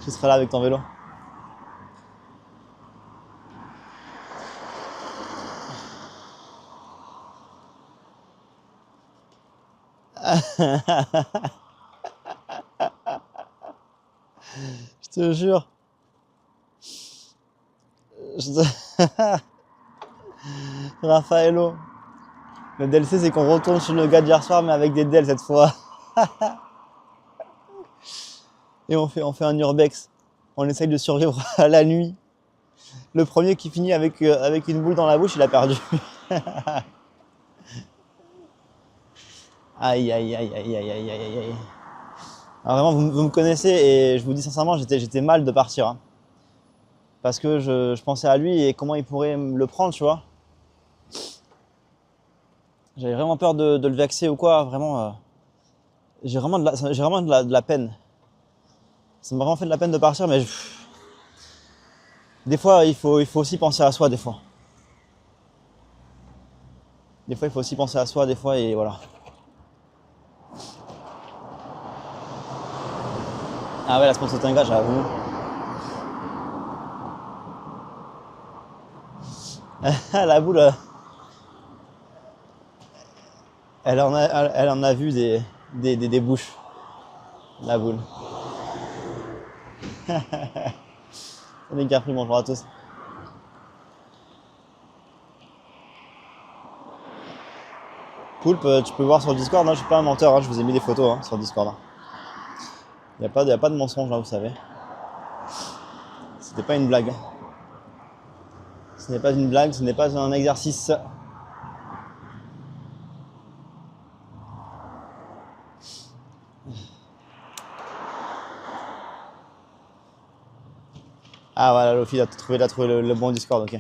Tu seras là avec ton vélo. Je te jure. Raffaello. Le DLC, c'est qu'on retourne chez le gars d'hier soir, mais avec des DL cette fois. Et on fait un urbex. On essaye de survivre à la nuit. Le premier qui finit avec une boule dans la bouche, il a perdu. Aïe, aïe, aïe, aïe, aïe, aïe, aïe, aïe. Alors vraiment, vous me connaissez et je vous dis sincèrement, j'étais mal de partir. Hein. Parce que je pensais à lui et comment il pourrait me le prendre, tu vois. J'avais vraiment peur de le vexer ou quoi, vraiment. J'ai vraiment de la peine. Ça m'a vraiment fait de la peine de partir, mais des fois, il faut aussi penser à soi, des fois. Des fois, il faut aussi penser à soi, des fois, et voilà. Ah ouais, la sponsor Tenga, j'avoue. La boule, elle en a vu des bouches, la boule. Salut Capri, bonjour à tous. Poulpe, tu peux voir sur Discord, hein, je suis pas un menteur, hein, je vous ai mis des photos hein, sur Discord. Hein. Y a pas de mensonge là, vous savez. C'était pas une blague. Ce n'est pas une blague, ce n'est pas un exercice. Ah voilà, Lofi, t'as trouvé le bon Discord, ok.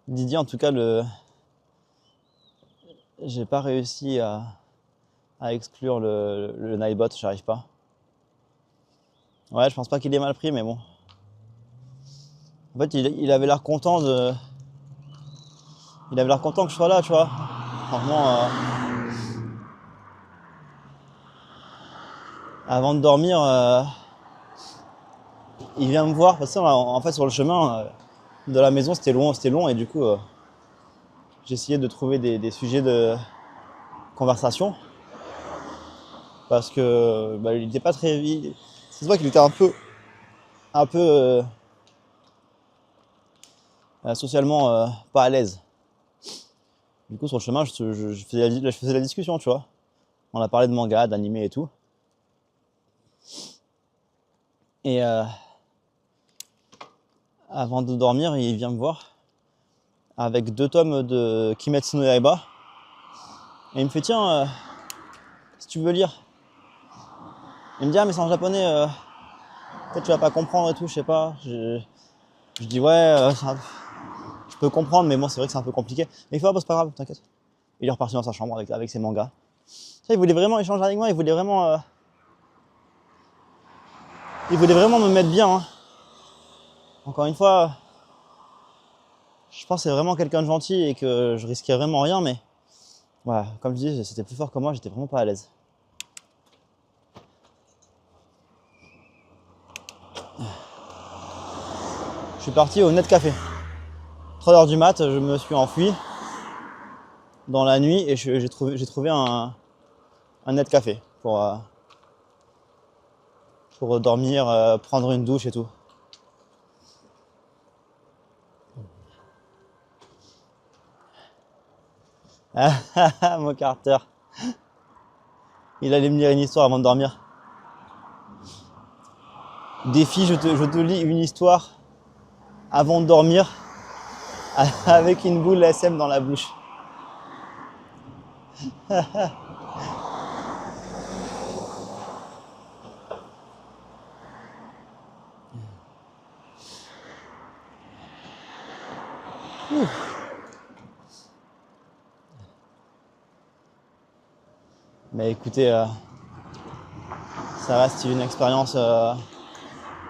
Didier, en tout cas, j'ai pas réussi à exclure le Nightbot, j'arrive pas. Ouais, je pense pas qu'il ait mal pris, mais bon. En fait, il avait l'air content de. Il avait l'air content que je sois là, tu vois. Franchement, avant de dormir, il vient me voir. Parce que en fait, sur le chemin de la maison, c'était long, et du coup, j'ai essayé de trouver des sujets de conversation. Parce que bah, il était pas très. C'est vrai qu'il était un peu socialement pas à l'aise. Du coup, sur le chemin, je faisais la discussion, tu vois. On a parlé de manga, d'animé et tout. Et avant de dormir, il vient me voir avec 2 tomes de Kimetsu no Yaiba. Et il me fait tiens, si tu veux lire. Il me dit ah mais c'est en japonais, peut-être tu vas pas comprendre et tout, je sais pas. Je dis ouais, je peux comprendre, mais bon c'est vrai que c'est un peu compliqué. Mais il faut, ah, bah, c'est pas grave, t'inquiète. Il est reparti dans sa chambre avec ses mangas. Ça, il voulait vraiment échanger avec moi, il voulait vraiment me mettre bien. Hein. Encore une fois, je pense que c'est vraiment quelqu'un de gentil et que je risquais vraiment rien, mais voilà, comme je dis, c'était plus fort que moi, j'étais vraiment pas à l'aise. Je suis parti au Net Café. 3h du mat, je me suis enfui dans la nuit et j'ai trouvé un Net Café pour dormir, prendre une douche et tout. Mon Carter. Il allait me lire une histoire avant de dormir. Défi, je te lis une histoire avant de dormir avec une boule SM dans la bouche. Mais écoutez, ça reste une expérience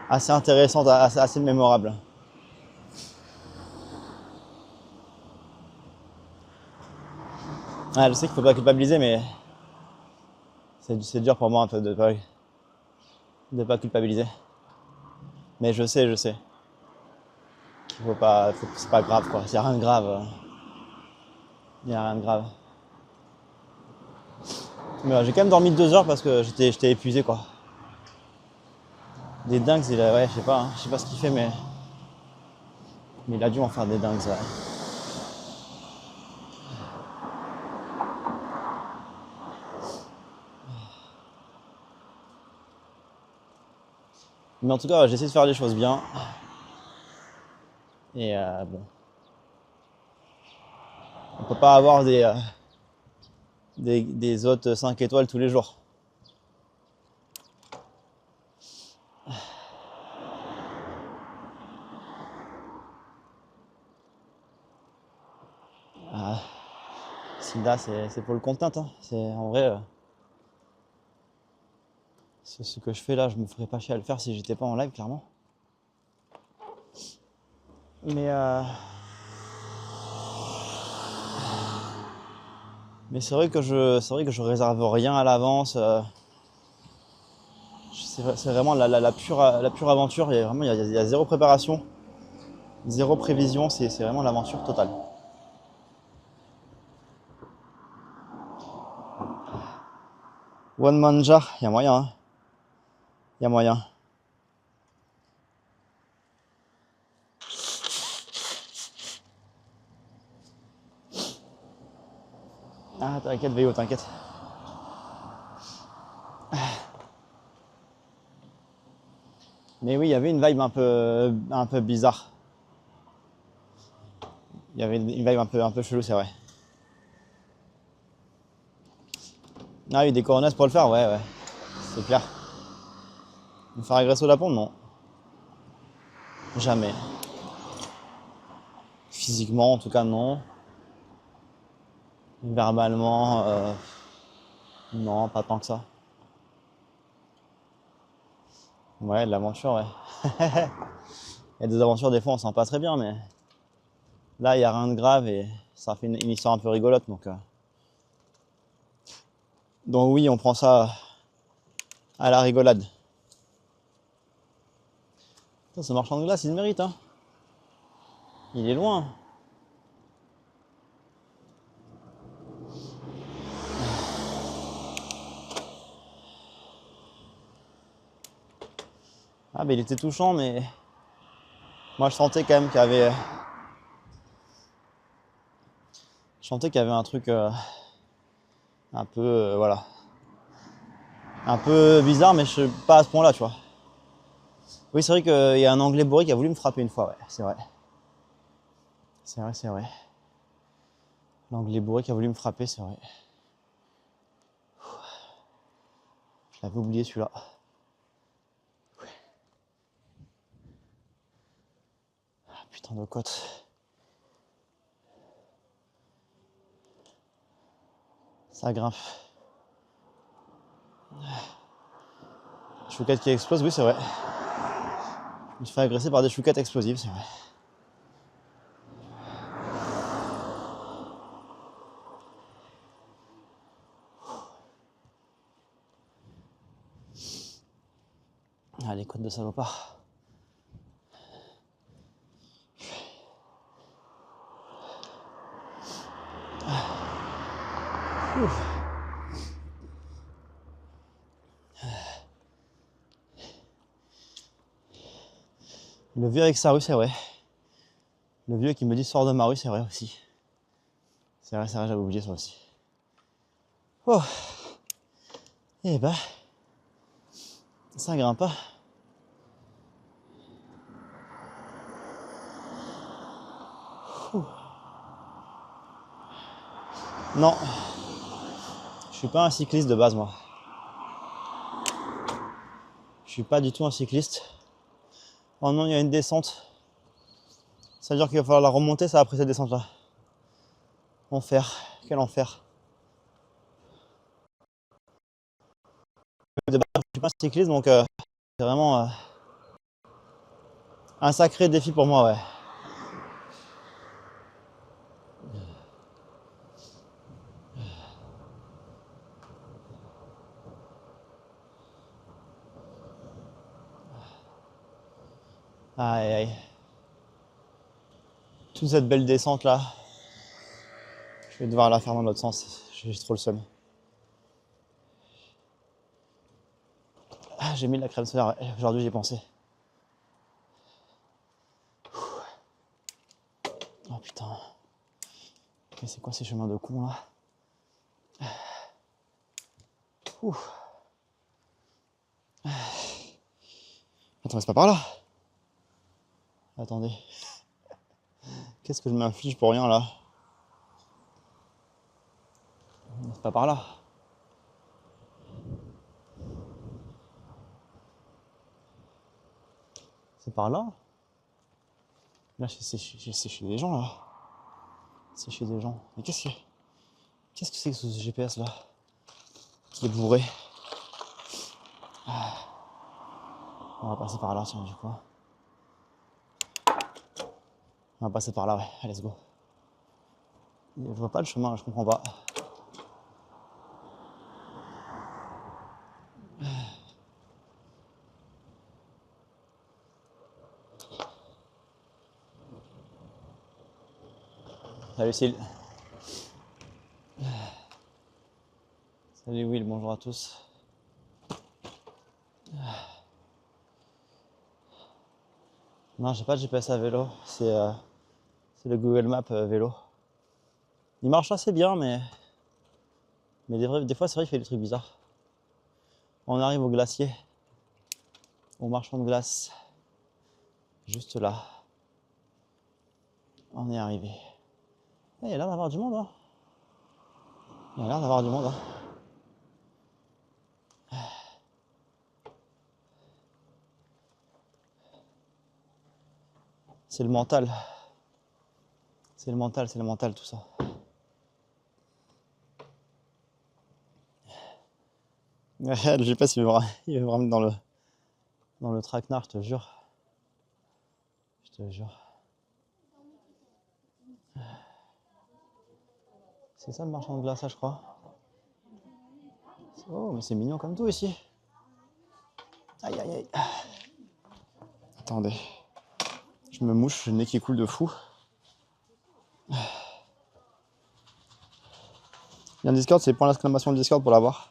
assez intéressante, assez mémorable. Ouais, je sais qu'il ne faut pas culpabiliser, mais c'est dur pour moi un peu de pas culpabiliser. Mais je sais qu'il faut pas, c'est pas grave quoi, il n'y a rien de grave. Il n'y a rien de grave. Mais j'ai quand même dormi 2 heures parce que j'étais épuisé quoi. Des dingues, ouais, je sais pas ce qu'il fait, mais il a dû en faire des dingues, ouais. Mais en tout cas, j'essaie de faire les choses bien. Et bon, on peut pas avoir des hôtes 5 étoiles tous les jours. Ah, Sida, c'est pour le content, hein. C'est en vrai, ce que je fais là, je me ferais pas chier à le faire si j'étais pas en live, clairement. Mais c'est vrai que je réserve rien à l'avance. C'est vraiment la pure aventure. Il y a zéro préparation, zéro prévision. C'est vraiment l'aventure totale. One Manja, il y a moyen, hein. Il y a moyen. Ah, t'inquiète, Véo, t'inquiète. Mais oui, il y avait une vibe un peu bizarre. Il y avait une vibe un peu chelou, c'est vrai. Ah oui, des coronets pour le faire, ouais, c'est clair. Me faire agresser au Lapon, non. Jamais. Physiquement, en tout cas, non. Verbalement, non, pas tant que ça. Ouais, de l'aventure, ouais. Il y a des aventures, des fois, on sent pas très bien, mais là, il n'y a rien de grave et ça fait une histoire un peu rigolote. Donc oui, on prend ça à la rigolade. Putain, ce marchand de glace, il le mérite, hein. Il est loin. Ah, mais il était touchant, mais moi, je sentais quand même qu'il y avait... Je sentais qu'il y avait un truc un peu, voilà. Un peu bizarre, mais pas à ce point-là, tu vois. Oui, c'est vrai qu'il y a un Anglais bourré qui a voulu me frapper une fois, ouais, c'est vrai. C'est vrai. L'Anglais bourré qui a voulu me frapper, c'est vrai. Je l'avais oublié celui-là. Ah, putain de côte. Ça grimpe. Chouquette qui explose, oui, c'est vrai. Je me suis fait agresser par des chouquettes explosives, c'est vrai. Ah, les côtes de salopard. Le vieux avec sa rue, c'est vrai. Le vieux qui me dit sors de ma rue, c'est vrai aussi. C'est vrai, j'avais oublié ça aussi. Oh. Eh ben, ça grimpe pas. Non, je suis pas un cycliste de base, moi. Je suis pas du tout un cycliste. Oh non, il y a une descente. Ça veut dire qu'il va falloir la remonter, ça après cette descente-là. Enfer, quel enfer. De base, je suis pas un cycliste, donc c'est vraiment un sacré défi pour moi, ouais. Aïe aïe. Toute cette belle descente là, je vais devoir la faire dans l'autre sens, j'ai trop le seum. Ah, j'ai mis de la crème solaire, ouais. Aujourd'hui j'y ai pensé. Oh putain. Mais c'est quoi ces chemins de con là? Ouf. Attends, c'est pas par là. Attendez. Qu'est-ce que je m'inflige pour rien là? C'est pas par là. C'est par là? Là, c'est chez des gens là. C'est chez des gens. Mais qu'est-ce que c'est que ce GPS là? Qui est bourré. Ah. On va passer par là, tiens, du coup. On va passer par là, ouais. Allez, let's go. Je vois pas le chemin, je comprends pas. Salut Cyle. Salut Will, bonjour à tous. Non, j'ai pas de GPS à vélo, c'est le Google Maps vélo. Il marche assez bien, mais des fois c'est vrai qu'il fait des trucs bizarres. On arrive au glacier, au marchand de glace, juste là. On est arrivé. Il y a l'air d'avoir du monde, hein. Il y a l'air d'avoir du monde, hein. C'est le mental. C'est le mental tout ça. Le GPS il veut vraiment dans le traquenard, je te jure. Je te jure. C'est ça le marchand de glace, je crois. Oh, mais c'est mignon comme tout ici. Aïe aïe aïe. Attendez. Je me mouche, le nez qui coule de fou. Il y a un Discord, c'est point d'exclamation de Discord pour l'avoir.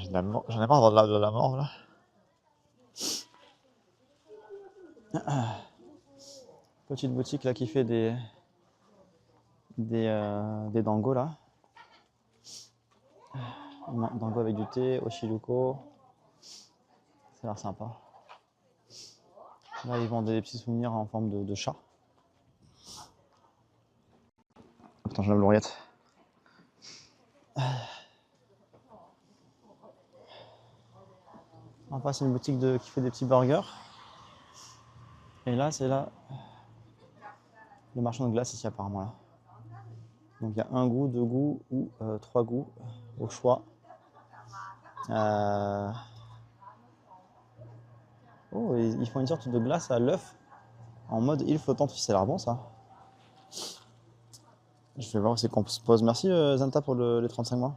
J'en ai marre de la mort là. Petite boutique là qui fait des dangos là. Dango avec du thé, Oshiruko. Ça a l'air sympa. Là ils vendent des petits souvenirs en forme de chat. Putain, je lève l'oreillette. En face, c'est une boutique qui fait des petits burgers. Et là, c'est là le marchand de glace ici apparemment là. Donc il y a un goût, deux goûts ou trois goûts au choix. Oh, ils font une sorte de glace à l'œuf en mode île flottante. Ça a l'air bon ça. Je vais voir où c'est qu'on se pose. Merci Zanta pour les 35 mois.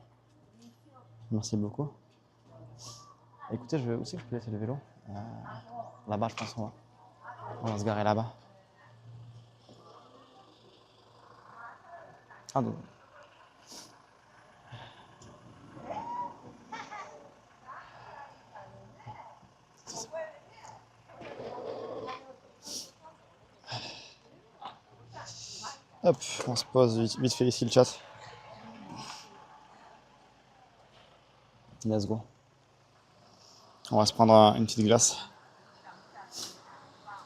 Merci beaucoup. Écoutez, où c'est que je peux laisser le vélo? Là-bas, je pense. On va se garer là-bas. Ah, donc. Hop, on se pose vite fait ici le chat. Let's go. On va se prendre une petite glace.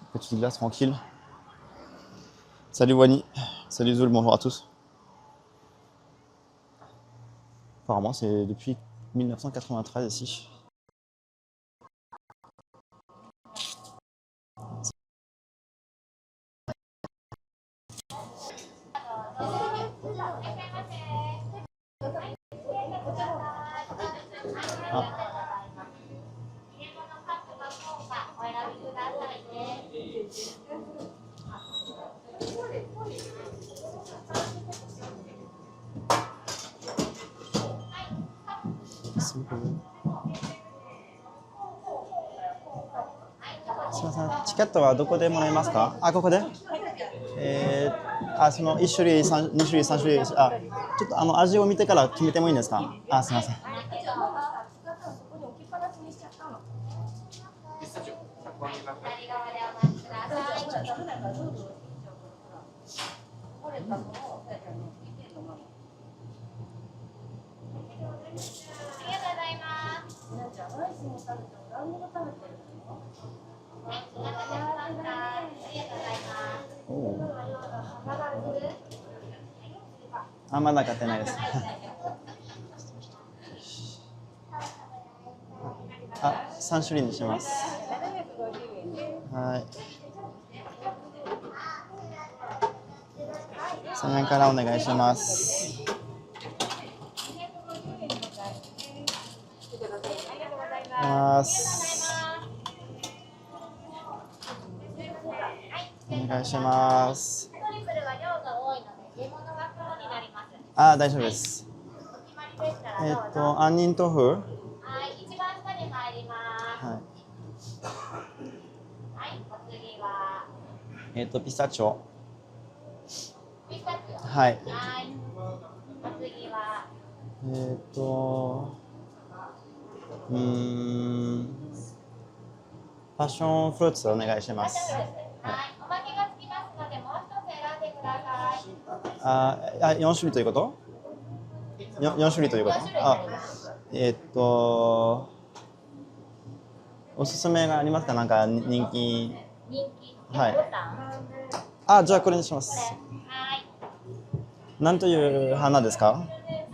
Une petite glace tranquille. Salut Wani. Salut Zoul, bonjour à tous. Apparemment, c'est depuis 1993 ici. Ticket はどこでもらえますか？あ、ここで？その1種類、2種類、3種類、ちょっと味を見てから決めてもいいんですか？あ、すみません。あ、まだ買ってないです。あ、3種類にします。はい。1000円からお願いします。お願いします。あ、大丈夫です。杏仁豆腐。はい、一番下に入ります。はい。お次は。ピスタチオ。ピスタチオ。はい。はい。お次は。パッションフルーツお願いします。はい。おまけがつきますので、もう一つ選んでください。4種類ということ？ 4種類ということ？おすすめがありますか？なんか人気。はい。じゃあこれにします。なんという花ですか？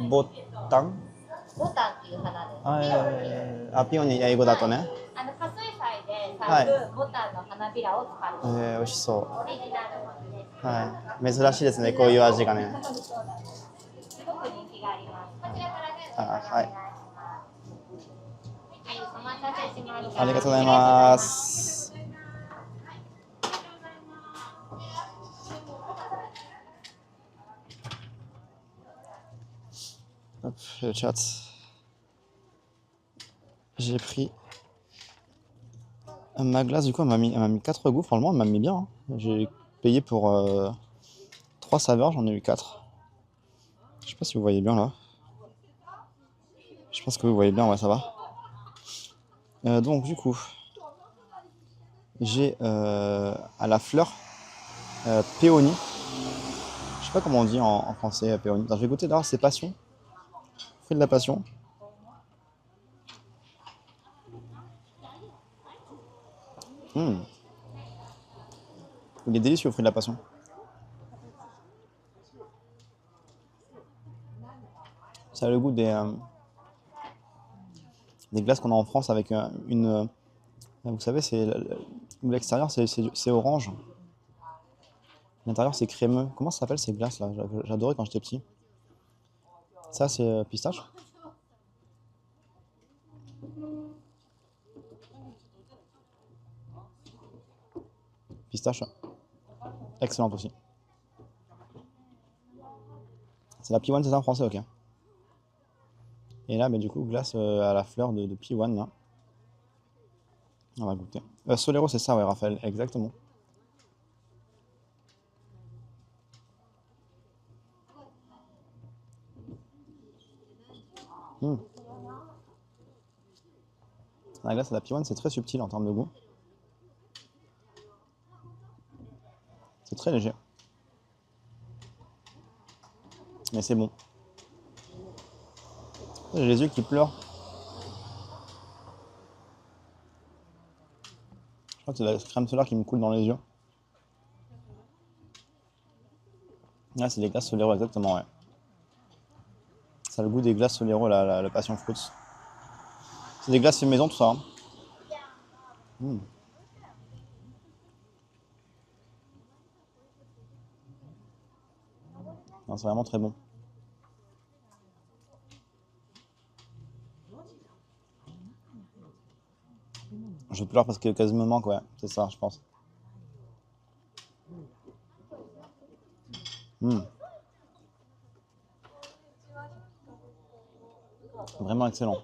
ボタン？ボタンっていう花です。ピオニー英語だとね。花水祭で咲くボタンの花びらを使って。美味しそう。オリジナルものです。はい。珍しいですね、こういう味がね。すごく人気があります。こちらからね。はい。お待たせしました。ありがとうございます。Hop, le chat. J'ai pris ma glace, du coup, elle m'a mis 4 goûts, franchement, elle m'a mis bien. Hein. J'ai payé pour 3 saveurs, j'en ai eu 4. Je sais pas si vous voyez bien là. Je pense que vous voyez bien, ouais, ça va. Donc, du coup, j'ai à la fleur péonie. Je sais pas comment on dit en français péonie. Attends, je vais goûter d'abord, c'est passion. Fruit de la passion. Il est délicieux, le fruit de la passion. Ça a le goût des glaces qu'on a en France avec une. Vous savez, l'extérieur c'est orange. L'intérieur c'est crémeux. Comment ça s'appelle ces glaces là? J'adorais quand j'étais petit. Ça c'est pistache. Pistache. Excellente aussi. C'est la P1, c'est ça en français, ok. Et là, du coup, glace à la fleur de P1 là. On va goûter. Solero, c'est ça, ouais, Raphaël, exactement. La glace à la P1, c'est très subtil en termes de goût. C'est très léger. Mais c'est bon. J'ai les yeux qui pleurent. Je crois que c'est la crème solaire qui me coule dans les yeux. Là, c'est des glaces Solero, exactement, ouais. Ça a le goût des glaces Solero, la passion fruits. C'est des glaces fait maison, tout ça. Hein. C'est vraiment très bon. Je pleure parce que quasiment me manque, ouais, c'est ça, je pense. Vraiment excellent.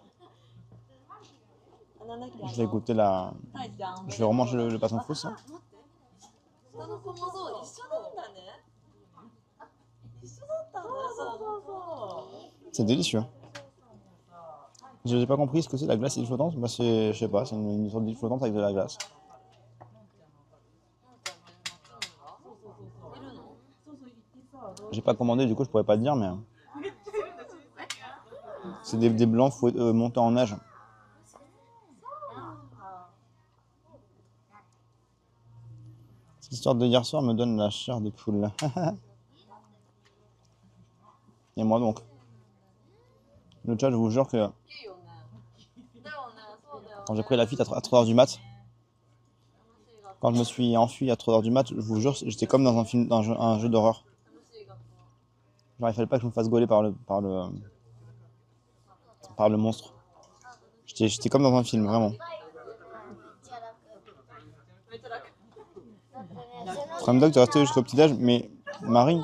Je vais goûter la. Je vais remanger le passion fruits. Hein. C'est délicieux. J'ai pas compris ce que c'est la glace île flottante. Bah c'est, je sais pas, c'est une sorte d'île flottante avec de la glace. J'ai pas commandé, du coup je pourrais pas te dire, mais c'est des blancs montés en neige. Cette histoire de hier soir me donne la chair de poule. Et moi donc. Le chat, je vous jure que quand j'ai pris la fuite à 3h du mat, quand je me suis enfui à 3h du mat, je vous jure, j'étais comme dans un film, dans un jeu d'horreur. Genre, il fallait pas que je me fasse gauler par le monstre. J'étais comme dans un film, vraiment. Framdog, t'es resté jusqu'au petit-déj, mais Marie,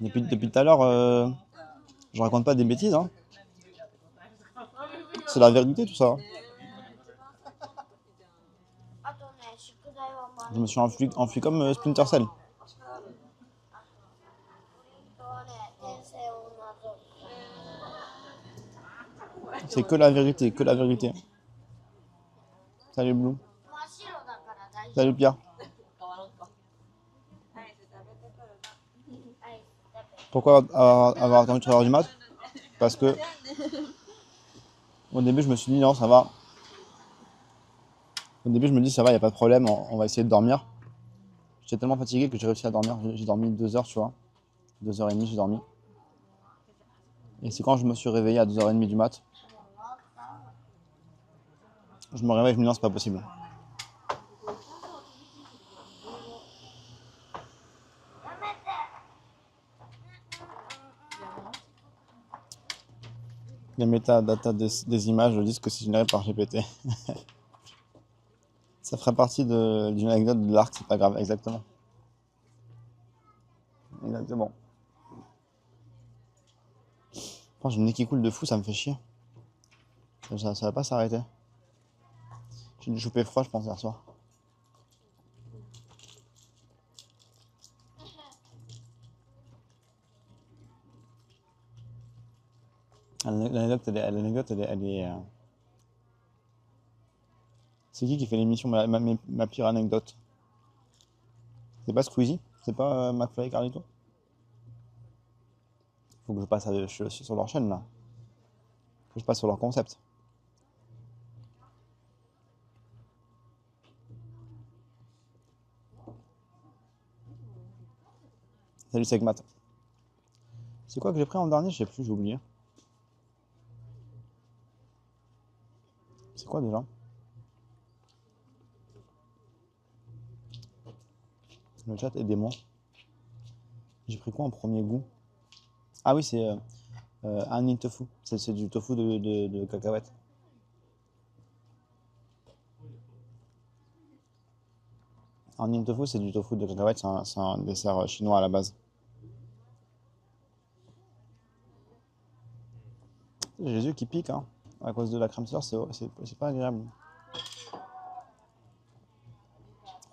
depuis tout à l'heure, je raconte pas des bêtises, hein. C'est la vérité tout ça. Je me suis enfui comme Splinter Cell. C'est que la vérité, que la vérité. Salut Blue. Salut Pierre. Pourquoi avoir attendu 3h du mat? Parce que au début je me suis dit non ça va. Au début je me dis ça va, y a pas de problème, on va essayer de dormir. J'étais tellement fatigué que j'ai réussi à dormir. J'ai dormi 2 heures, tu vois. 2h30 j'ai dormi. Et c'est quand je me suis réveillé à 2h30 du mat. Je me réveille, je me dis non c'est pas possible. Les métadatas des images disent que c'est généré par GPT. Ça ferait partie d'une anecdote de l'arc, c'est pas grave, exactement. Exactement. Oh, j'ai le nez qui coule de fou, ça me fait chier. Ça va pas s'arrêter. J'ai dû choper froid, je pense, hier soir. L'anecdote, elle est. C'est qui fait l'émission ma pire anecdote? C'est pas Squeezie? C'est pas McFly et Carlito? Faut que je passe sur leur chaîne là. Faut que je passe sur leur concept. Salut Segmat. C'est quoi que j'ai pris en dernier? Je sais plus, j'ai oublié. C'est quoi déjà? Le chat, aidez-moi. J'ai pris quoi en premier goût? Ah oui, c'est Onion Tofu. C'est du tofu de cacahuète. Onion Tofu, c'est du tofu de cacahuète. C'est un dessert chinois à la base. J'ai les yeux qui piquent, hein. À cause de la crème solaire, c'est pas agréable.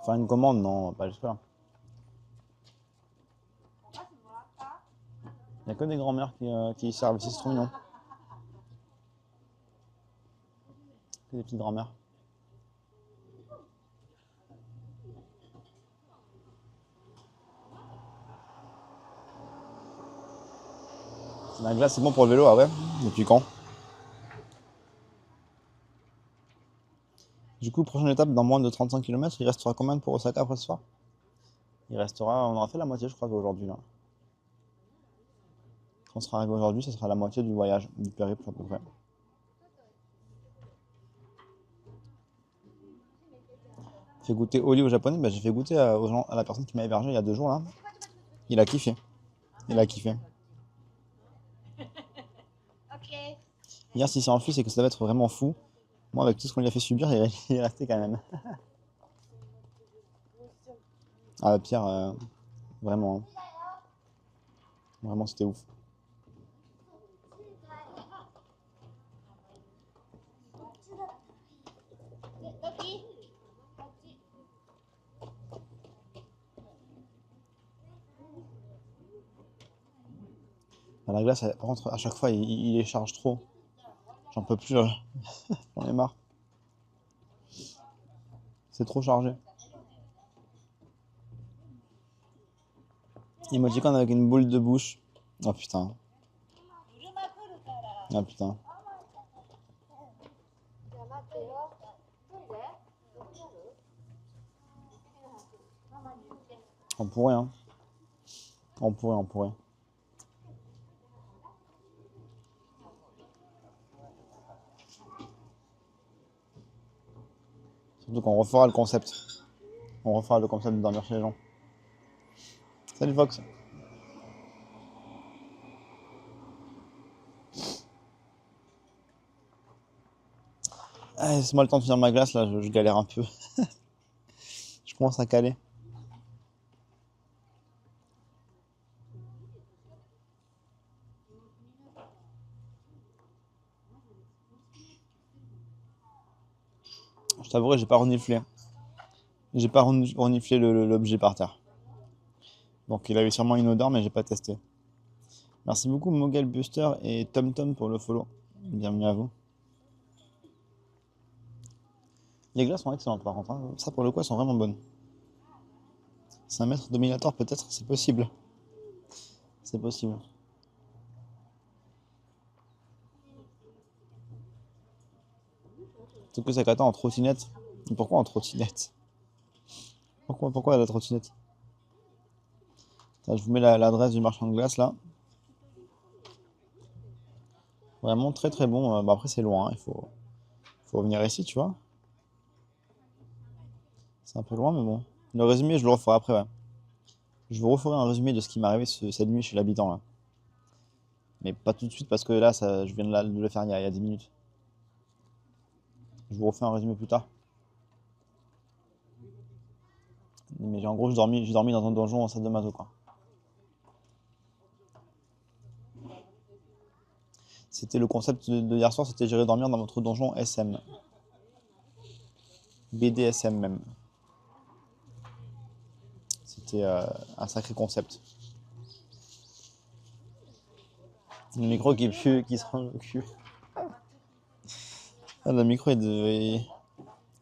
Faire une commande, non, pas jusque là. Il n'y a que des grands-mères qui servent ici, c'est trop mignon. Que des petites grands-mères. La glace, c'est bon pour le vélo, ah ouais? Depuis quand? Du coup, prochaine étape, dans moins de 35 km, il restera combien pour Osaka après ce soir? Il restera, on aura fait la moitié, je crois, aujourd'hui là. Quand on sera arrivé aujourd'hui, ce sera la moitié du voyage, du périple à peu près. Fait goûter Oli au japonais, bah, j'ai fait goûter à la personne qui m'a hébergé il y a 2 jours là. Il a kiffé. Il a kiffé. Hier, s'il s'est enfui, c'est que ça va être vraiment fou. Moi, avec tout ce qu'on lui a fait subir, il est resté quand même. Ah, Pierre, vraiment. Hein. Vraiment, c'était ouf. À la glace, par contre, à chaque fois, il les charge trop. J'en peux plus, j'en ai marre. C'est trop chargé. Emoticon avec une boule de bouche. Oh putain. Ah putain. On pourrait, hein. On pourrait. Surtout qu'on refera le concept. On refera le concept de dormir chez les gens. Salut Fox. Ah, laisse-moi le temps de finir ma glace là, je galère un peu. Je commence à caler. Je t'avouerai, j'ai pas reniflé. J'ai pas reniflé l'objet par terre. Donc il avait sûrement une odeur, mais j'ai pas testé. Merci beaucoup Mogel Buster et TomTom pour le follow. Bienvenue à vous. Les glaces sont excellentes par contre, hein. Ça pour le coup elles sont vraiment bonnes. C'est un maître dominateur peut-être, c'est possible. C'est possible. Sauf que Sakata en trottinette. Pourquoi en trottinette? Pourquoi la trottinette? Attends, je vous mets l'adresse du marchand de glace là. Vraiment très très bon. Bah, après c'est loin, hein. Faut venir ici, tu vois. C'est un peu loin, mais bon. Le résumé, je le referai après, ouais. Je vous referai un résumé de ce qui m'est arrivé cette nuit chez l'habitant là. Mais pas tout de suite parce que là, je viens de le faire il y a 10 minutes. Je vous refais un résumé plus tard. Mais en gros, j'ai dormi dans un donjon en salle de maso, quoi. C'était le concept de hier soir, c'était j'irai dormir dans votre donjon SM. BDSM même. C'était un sacré concept. Le micro qui pue, qui se rend le cul. Ah, le micro, le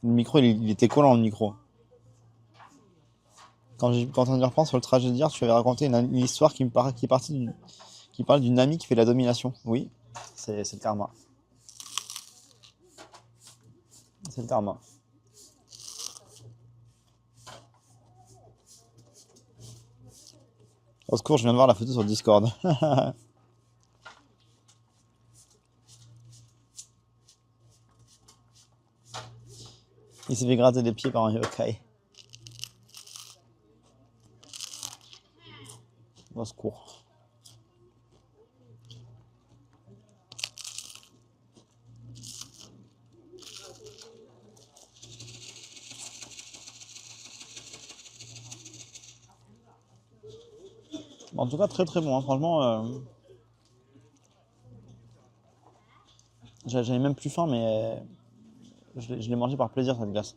micro il était collant, le micro. Quand on y reprend sur le trajet d'hier, tu avais raconté une histoire qui parle d'une amie qui fait de la domination. Oui, c'est le karma. C'est le karma. Au secours, je viens de voir la photo sur Discord. Il s'est fait gratter les pieds par un yokai. Au secours. En tout cas, très très bon, hein. Franchement. J'avais même plus faim, mais je l'ai mangé par plaisir cette glace.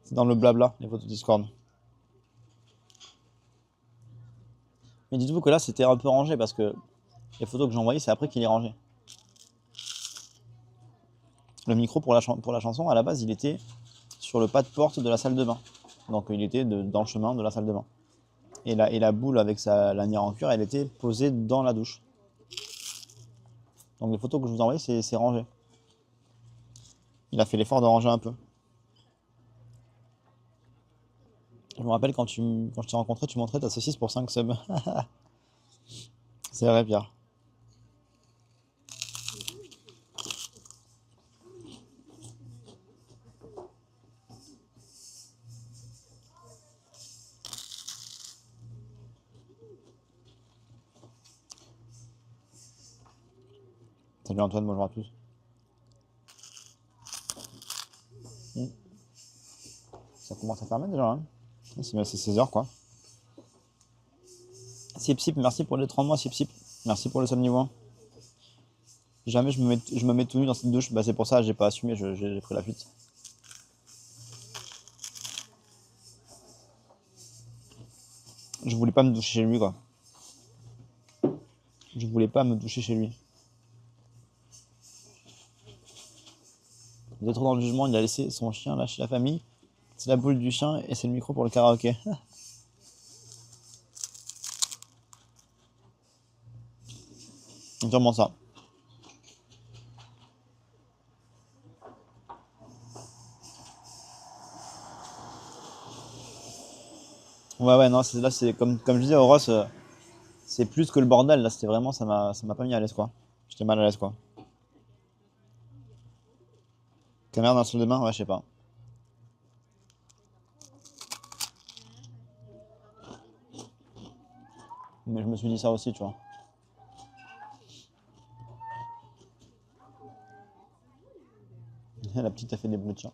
C'est dans le blabla, les photos Discord. Mais dites-vous que là, c'était un peu rangé parce que les photos que j'ai envoyées, c'est après qu'il est rangé. Le micro pour la chanson, à la base, il était sur le pas de porte de la salle de bain. Donc il était dans le chemin de la salle de bain. Et la boule avec sa lanière en cuir, elle était posée dans la douche. Donc les photos que je vous ai envoyées, c'est rangé. Il a fait l'effort de ranger un peu. Je me rappelle quand je t'ai rencontré, tu montrais ta saucisse pour 5 subs. C'est vrai, Pierre. Salut Antoine, bonjour à tous. Ça commence à fermer déjà, hein. C'est 16h quoi. Sip, merci pour les 30 mois, Sip. Merci pour le sub niveau 1. Jamais je me mets tout nu dans cette douche, bah c'est pour ça, j'ai pas assumé, j'ai pris la fuite. Je voulais pas me doucher chez lui quoi. Je voulais pas me doucher chez lui. Il était trop dans le jugement, il a laissé son chien là chez la famille. C'est la boule du chien et c'est le micro pour le karaoké. Sûrement ça. Ouais, non, là c'est comme je disais au Ross, C'est plus que le bordel, là, c'était vraiment, ça m'a pas mis à l'aise, quoi. J'étais mal à l'aise, quoi. Caméra dans la salle de bain, ouais, je sais pas. Mais je me suis dit ça aussi, tu vois. La petite a fait des bleus de chat.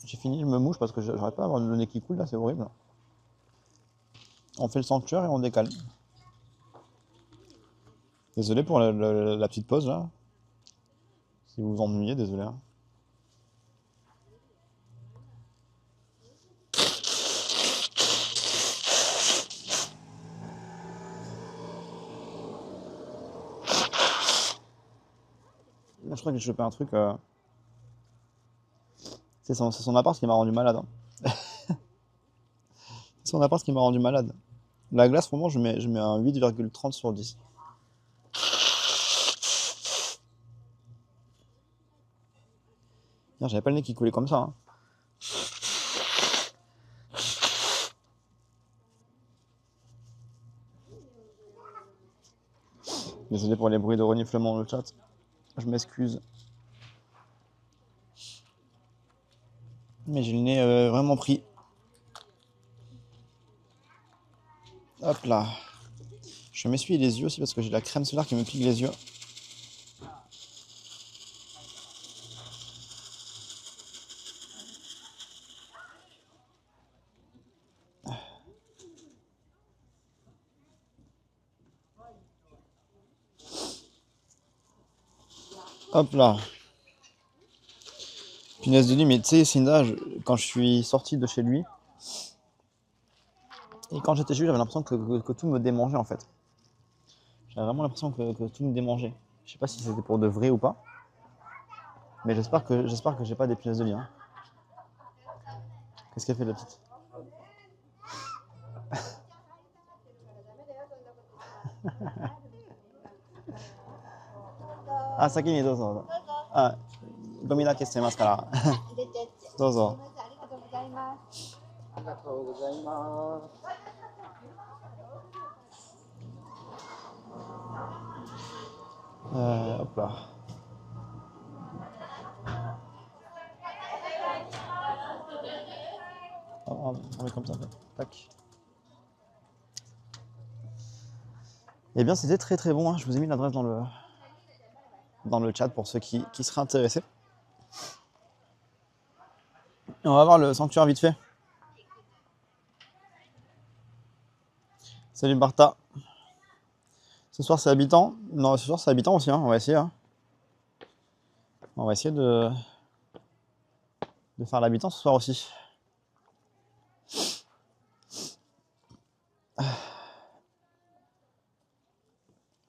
J'ai fini, je me mouche parce que j'arrête pas d'avoir le nez qui coule là, c'est horrible. On fait le sanctuaire et on décale. Désolé pour la petite pause là. Si vous vous ennuyez, désolé. Hein. Là, je crois que j'ai chopé un truc. C'est son appart qui m'a rendu malade. Hein. C'est son appart qui m'a rendu malade. La glace, vraiment, je mets un 8,30 sur 10. J'avais pas le nez qui coulait comme ça. Hein. Désolé pour les bruits de reniflement dans le chat. Je m'excuse. Mais j'ai le nez vraiment pris. Hop là. Je m'essuie les yeux aussi parce que j'ai la crème solaire qui me pique les yeux. Hop là. Punaise de lit, mais tu sais, Cinda, quand je suis sorti de chez lui, et quand j'étais chez lui, j'avais l'impression que tout me démangeait en fait. J'avais vraiment l'impression que tout me démangeait. Je sais pas si c'était pour de vrai ou pas, mais j'espère que j'ai pas des punaises de lit. Hein. Qu'est-ce qu'elle fait la petite? Ah, sakini dozo. Ah, gomi dake shitemasu kara. Dozo. Hop là. On met comme ça. Tac. Eh bien, c'était très très bon. Hein. Je vous ai mis l'adresse dans le chat pour ceux qui seraient intéressés. Et on va voir le sanctuaire vite fait. Salut Bartha. Ce soir c'est habitant. Non, ce soir c'est habitant aussi. Hein. On va essayer. Hein. On va essayer de faire l'habitant ce soir aussi.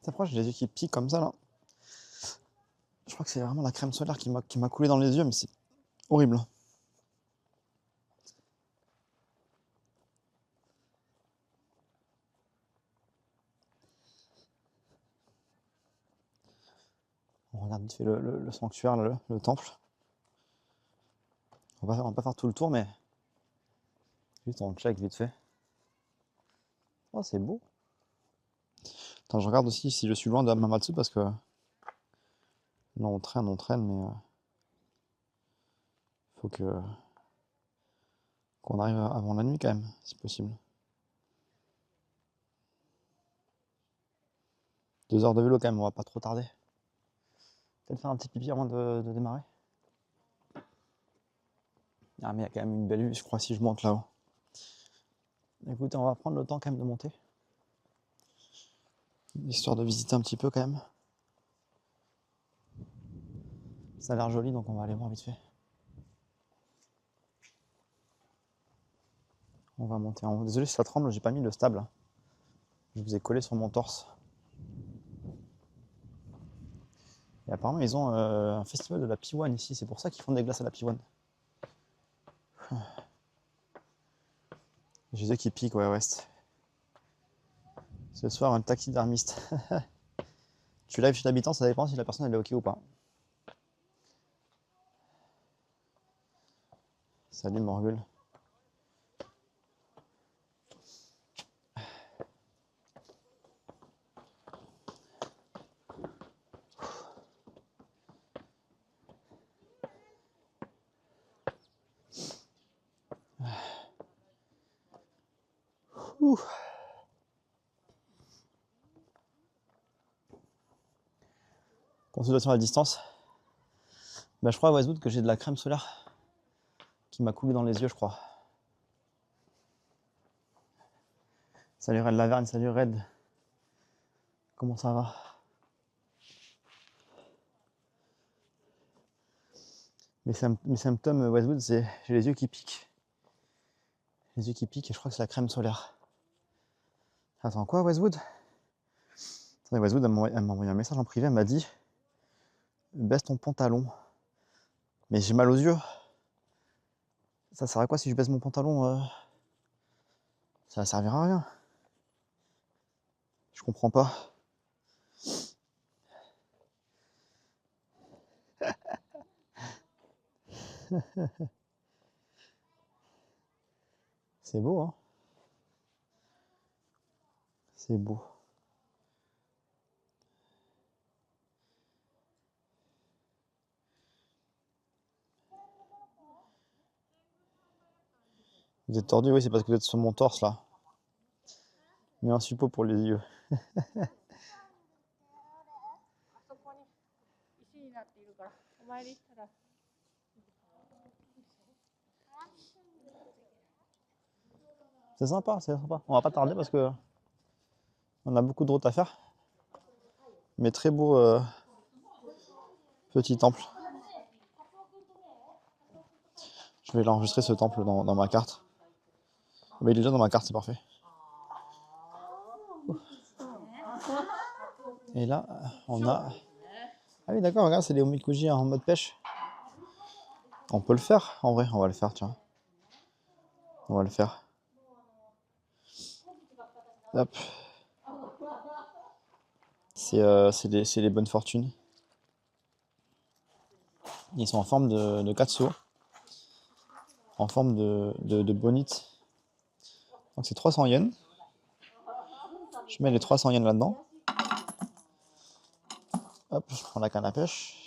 Après, j'ai les yeux qui piquent comme ça là. Je crois que c'est vraiment la crème solaire qui m'a coulé dans les yeux, mais c'est horrible. On regarde vite fait le sanctuaire, le temple. On va pas faire tout le tour, mais juste on check vite fait. Oh, c'est beau. Attends, je regarde aussi si je suis loin de Hamamatsu parce que là on traîne, mais faut qu'on arrive avant la nuit quand même, si possible. 2 heures de vélo quand même, on va pas trop tarder. Peut-être faire un petit pipi avant de démarrer. Ah mais il y a quand même une belle vue, je crois, si je monte là-haut. Écoutez, on va prendre le temps quand même de monter. Histoire de visiter un petit peu quand même. Ça a l'air joli, donc on va aller voir vite fait. On va monter en haut. Désolé si ça tremble, j'ai pas mis le stable. Je vous ai collé sur mon torse. Et apparemment, ils ont un festival de la Piwane ici. C'est pour ça qu'ils font des glaces à la Piwane. J'ai les yeux qui piquent, ouais, West. Ce soir, un taxidermiste. Tu live chez l'habitant, ça dépend si la personne elle est ok ou pas. Salut Morgul. Ouh. Consultation à distance. Bah, je crois à Westwood que j'ai de la crème solaire qui m'a coulé dans les yeux, je crois. Salut Red Laverne, salut Red. Comment ça va? Mes symptômes Westwood, c'est j'ai les yeux qui piquent. Les yeux qui piquent et je crois que c'est la crème solaire. Attends, quoi Westwood? Attendez, Westwood, elle m'a envoyé un message en privé, elle m'a dit baisse ton pantalon. Mais j'ai mal aux yeux. Ça sert à quoi si je baisse mon pantalon Ça va servir à rien. Je comprends pas. C'est beau, hein? C'est beau. Vous êtes tordu, oui, c'est parce que vous êtes sur mon torse là. Mais un suppôt pour les yeux. C'est sympa, c'est sympa. On va pas tarder parce que on a beaucoup de route à faire. Mais très beau petit temple. Je vais l'enregistrer ce temple dans ma carte. Mais il est déjà dans ma carte, c'est parfait. Et là, on a... Ah oui, d'accord, regarde, c'est les omikuji en mode pêche. On peut le faire, en vrai, on va le faire, tiens. On va le faire. Hop. C'est les bonnes fortunes. Ils sont en forme de katsuo. En forme de bonite. Donc c'est 300 yens. Je mets les 300 yens là-dedans. Hop, je prends la canne à pêche.